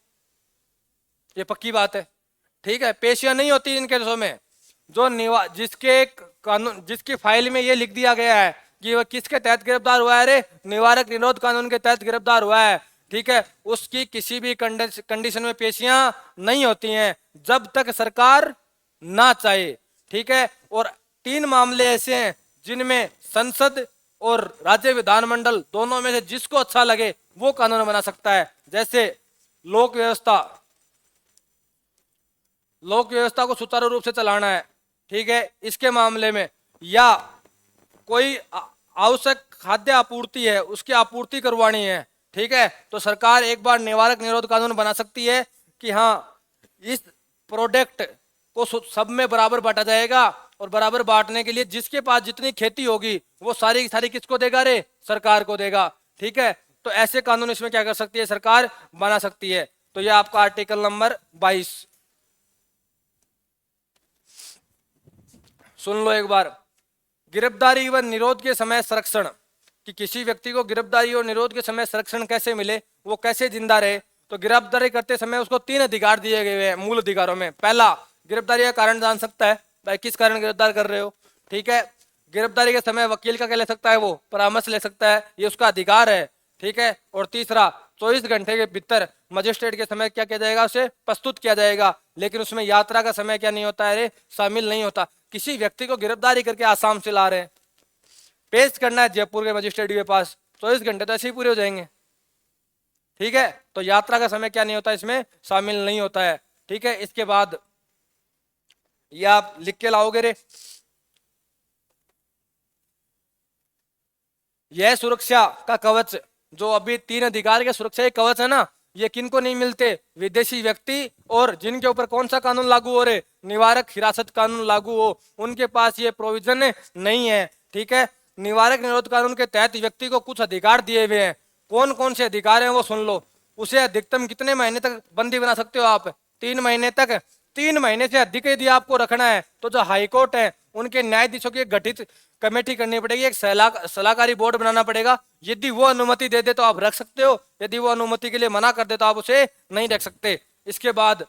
ये पक्की बात है, ठीक है। पेशियां नहीं होती इन केसों में जो जिसके कानून, जिसकी फाइल में ये लिख दिया गया है कि वह किसके तहत गिरफ्तार हुआ है, रे निवारक निरोध कानून के तहत गिरफ्तार हुआ है, ठीक है। उसकी किसी भी कंडीशन में पेशियां नहीं होती हैं जब तक सरकार ना चाहे, ठीक है। और 3 मामले ऐसे हैं जिनमें संसद और राज्य विधानमंडल दोनों में से जिसको अच्छा लगे वो कानून बना सकता है। जैसे लोक व्यवस्था, लोक व्यवस्था को सुचारू रूप से चलाना है, ठीक है, इसके मामले में, या कोई आवश्यक खाद्य आपूर्ति है उसकी आपूर्ति करवानी है, ठीक है, तो सरकार एक बार निवारक निरोध कानून बना सकती है कि हाँ इस प्रोडक्ट को सब में बराबर बांटा जाएगा, और बराबर बांटने के लिए जिसके पास जितनी खेती होगी वो सारी की सारी किसको देगा, रे सरकार को देगा, ठीक है। तो ऐसे कानून इसमें क्या कर सकती है, सरकार बना सकती है। तो ये आपका आर्टिकल नंबर 22 सुन लो एक बार। गिरफ्तारी व निरोध के समय संरक्षण, कि किसी व्यक्ति को गिरफ्तारी और निरोध के समय संरक्षण कैसे मिले, वो कैसे जिंदा रहे। तो गिरफ्तारी करते समय उसको 3 अधिकार दिए गए हैं मूल अधिकारों में। पहला, गिरफ्तारी का कारण जान सकता है, भाई किस कारण गिरफ्तार कर रहे हो, ठीक है। गिरफ्तारी के समय वकील का क्या ले सकता है, वो परामर्श ले सकता है, ये उसका अधिकार है, ठीक है। और तीसरा, 24 घंटे के भीतर मजिस्ट्रेट के समय क्या किया जाएगा, उसे प्रस्तुत किया जाएगा। लेकिन उसमें यात्रा का समय क्या नहीं होता है रे, शामिल नहीं होता। किसी व्यक्ति को गिरफ्तारी करके आसाम से ला रहे हैं, पेश करना है जयपुर के मजिस्ट्रेट के पास, 24 घंटे तो ऐसे ही पूरे हो जाएंगे। ठीक है, तो यात्रा का समय क्या नहीं होता, इसमें शामिल नहीं होता है। ठीक है, इसके बाद ये आप लिख के लाओगे रे, यह सुरक्षा का कवच, जो अभी 3 अधिकार के सुरक्षा के कवच है ना, ये किनको नहीं मिलते, विदेशी व्यक्ति और जिनके ऊपर कौन सा कानून लागू हो रहे, निवारक हिरासत कानून लागू हो, उनके पास ये प्रोविजन नहीं है। ठीक है, निवारक निरोध कानून के तहत व्यक्ति को कुछ अधिकार दिए हुए हैं। कौन कौन से अधिकार हैं वो सुन लो। उसे अधिकतम कितने महीने तक बंदी बना सकते हो आप, 3 महीने तक। 3 महीने से अधिक यदि आपको रखना है तो जो हाईकोर्ट है उनके न्यायाधीशों की एक गठित कमेटी करनी पड़ेगी, एक सलाहकारी बोर्ड बनाना पड़ेगा। यदि वो अनुमति दे दे तो आप रख सकते हो, यदि वो अनुमति के लिए मना कर दे तो आप उसे नहीं रख सकते। इसके बाद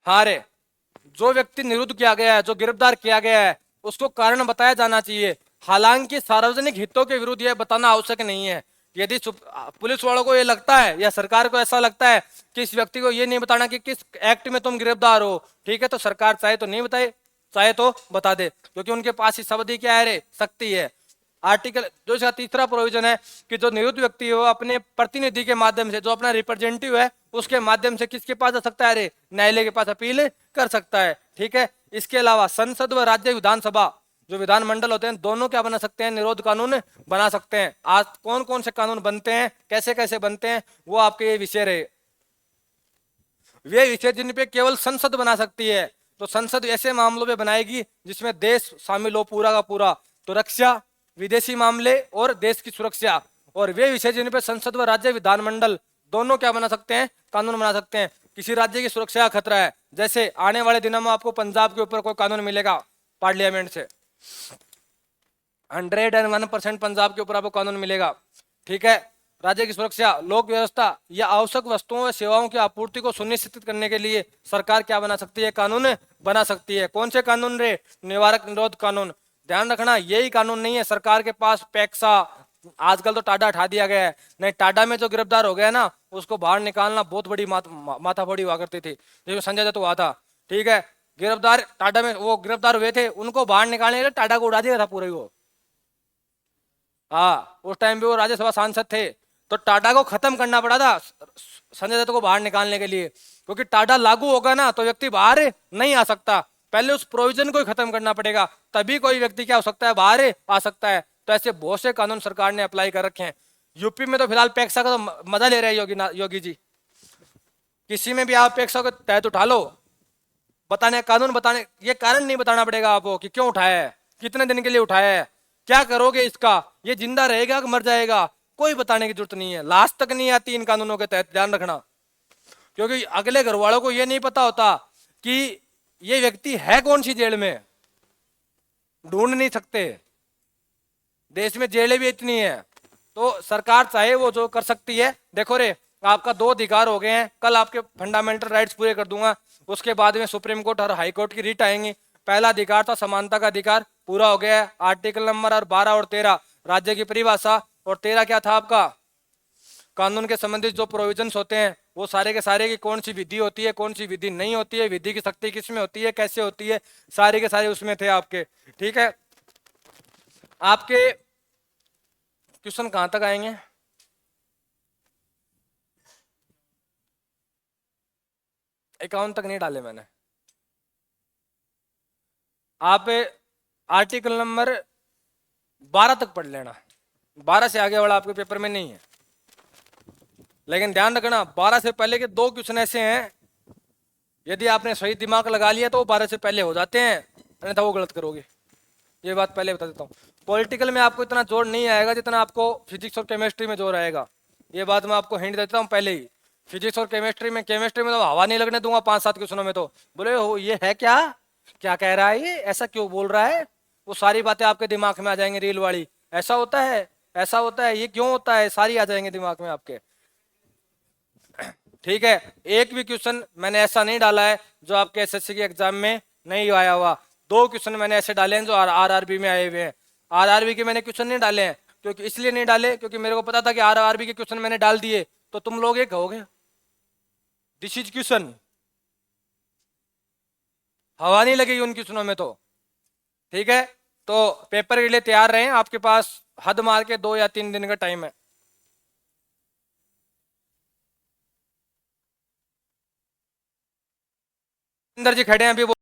हाँ रे, जो व्यक्ति निरुद्ध किया गया है, जो गिरफ्तार किया गया है, उसको कारण बताया जाना चाहिए। हालांकि सार्वजनिक हितों के विरुद्ध यह बताना आवश्यक नहीं है। यदि पुलिस वालों को यह लगता है या सरकार को ऐसा लगता है कि इस व्यक्ति को यह नहीं बताना कि किस एक्ट में तुम गिरफ्तार हो, ठीक है, तो सरकार चाहे तो नहीं बताए, चाहे तो बता दे, क्योंकि उनके पास इस अवधि क्या है रे, शक्ति है। आर्टिकल जो इसका तीसरा प्रोविजन है कि जो निरुद्ध व्यक्ति है वो अपने प्रतिनिधि के माध्यम से, जो अपना रिप्रेजेंटेटिव है, उसके माध्यम से किसके पास जा सकता है रे, न्यायालय के पास अपील कर सकता है। ठीक है, इसके अलावा संसद व राज्य विधानसभा, जो विधानमंडल होते हैं, दोनों क्या बना सकते हैं, निरोध कानून बना सकते हैं। आज कौन कौन से कानून बनते हैं, कैसे कैसे बनते हैं, वो आपके ये विषय रहे। वे विषय जिन पे केवल संसद बना सकती है, तो संसद ऐसे मामलों में बनाएगी जिसमें देश शामिल हो पूरा का पूरा, तो रक्षा, विदेशी मामले और देश की सुरक्षा। और वे विषय जिन पे संसद व राज्य विधानमंडल दोनों क्या बना सकते हैं, कानून बना सकते हैं। किसी राज्य की सुरक्षा का खतरा है, जैसे आने वाले दिनों में आपको पंजाब के ऊपर कोई कानून मिलेगा पार्लियामेंट से, 101% पंजाब के ऊपर आपको कानून मिलेगा। ठीक है, राज्य की सुरक्षा, लोक व्यवस्था या आवश्यक वस्तुओं व सेवाओं की आपूर्ति को सुनिश्चित करने के लिए सरकार क्या बना सकती है, कानून बना सकती है। कौन से कानून रे, निवारक निरोध कानून। ध्यान रखना, यही कानून नहीं है सरकार के पास पैक्सा, आजकल तो टाडा हटा दिया गया है। नहीं, टाडा में जो गिरफ्तार हो गया ना, उसको बाहर निकालना बहुत बड़ी माथाफोड़ी हुआ करती थी, जिसमें संजय दत्त हुआ था। ठीक है, गिरफ्तार टाडा में वो गिरफ्तार हुए थे, उनको बाहर निकालने के लिए टाडा को उड़ा दिया था पूरा ही वो। हाँ, उस टाइम पे वो राज्यसभा सांसद थे, तो टाडा को खत्म करना पड़ा था संजय दत्त को बाहर निकालने के लिए, क्योंकि टाडा लागू होगा ना तो व्यक्ति बाहर नहीं आ सकता। पहले उस प्रोविजन को ही खत्म करना पड़ेगा, तभी कोई व्यक्ति क्या हो सकता है, बाहर आ सकता है। तो ऐसे बहुत से कानून सरकार ने अप्लाई कर रखे हैं। यूपी में तो फिलहाल पैक्सा का तो मजा ले रहे हैं योगी जी। किसी में भी आप पैक्सा को तहत उठा लो, बताने कानून बताने, ये कारण नहीं बताना पड़ेगा आपको कि क्यों उठाया है, कितने दिन के लिए उठाया है, क्या करोगे इसका, ये जिंदा रहेगा कि मर जाएगा, कोई बताने की जरूरत नहीं है। लास्ट तक नहीं आती इन कानूनों के तहत, ध्यान रखना, क्योंकि अगले घर वालों को ये नहीं पता होता कि ये व्यक्ति है कौन सी जेल में, ढूंढ नहीं सकते। देश में जेलें भी इतनी है, तो सरकार चाहे वो जो कर सकती है। देखो रे, आपका 2 अधिकार हो गए हैं, कल आपके फंडामेंटल राइट्स पूरे कर दूंगा, उसके बाद में सुप्रीम कोर्ट और हाई कोर्ट की रीट आएंगी। पहला अधिकार था समानता का अधिकार, पूरा हो गया है। आर्टिकल नंबर और 12 और 13 राज्य की परिभाषा, और 13 क्या था आपका, कानून के संबंधित जो प्रोविजंस होते हैं वो सारे के सारे की कौन सी विधि होती है, कौन सी विधि नहीं होती है, विधि की शक्ति किसमें होती है, कैसे होती है, सारे के सारे उसमें थे आपके। ठीक है, आपके क्वेश्चन कहां तक आएंगे, अकाउंट तक नहीं डाले मैंने। आप आर्टिकल नंबर 12 तक पढ़ लेना, 12 से आगे वाला आपके पेपर में नहीं है। लेकिन ध्यान रखना, 12 से पहले के 2 क्वेश्चन ऐसे हैं, यदि आपने सही दिमाग लगा लिया तो वो 12 से पहले हो जाते हैं, अन्यथा वो गलत करोगे। ये बात पहले बता देता हूँ। पॉलिटिकल में आपको इतना जोर नहीं आएगा जितना आपको फिजिक्स और केमिस्ट्री में जोर आएगा, ये बात मैं आपको हिंट देता हूँ पहले ही। फिजिक्स और केमिस्ट्री में तो हवा नहीं लगने दूंगा 5-7 क्वेश्चनों में। तो बोले हो ये है क्या, क्या कह रहा है ये, ऐसा क्यों बोल रहा है, वो सारी बातें आपके दिमाग में आ जाएंगी, रील वाली, ऐसा होता है, ऐसा होता है, ये क्यों होता है, सारी आ जाएंगे दिमाग में आपके। ठीक है, एक भी क्वेश्चन मैंने ऐसा नहीं डाला है जो आपके एसएससी के एग्जाम में नहीं आया हुआ। 2 क्वेश्चन मैंने ऐसे डाले हैं जो आरआरबी में आए हुए हैं। आरआरबी के मैंने क्वेश्चन नहीं डाले हैं, क्योंकि इसलिए नहीं डाले क्योंकि मेरे को पता था कि आरआरबी के क्वेश्चन मैंने डाल दिए तो तुम लोग ये कहोगे दिस इज क्वेश्चन, हवा नहीं लगेगी उन क्वेश्चनों में तो। ठीक है, तो पेपर के लिए तैयार रहें, आपके पास हद मार के 2 या 3 दिन का टाइम है। अंदर जी खड़े हैं अभी वो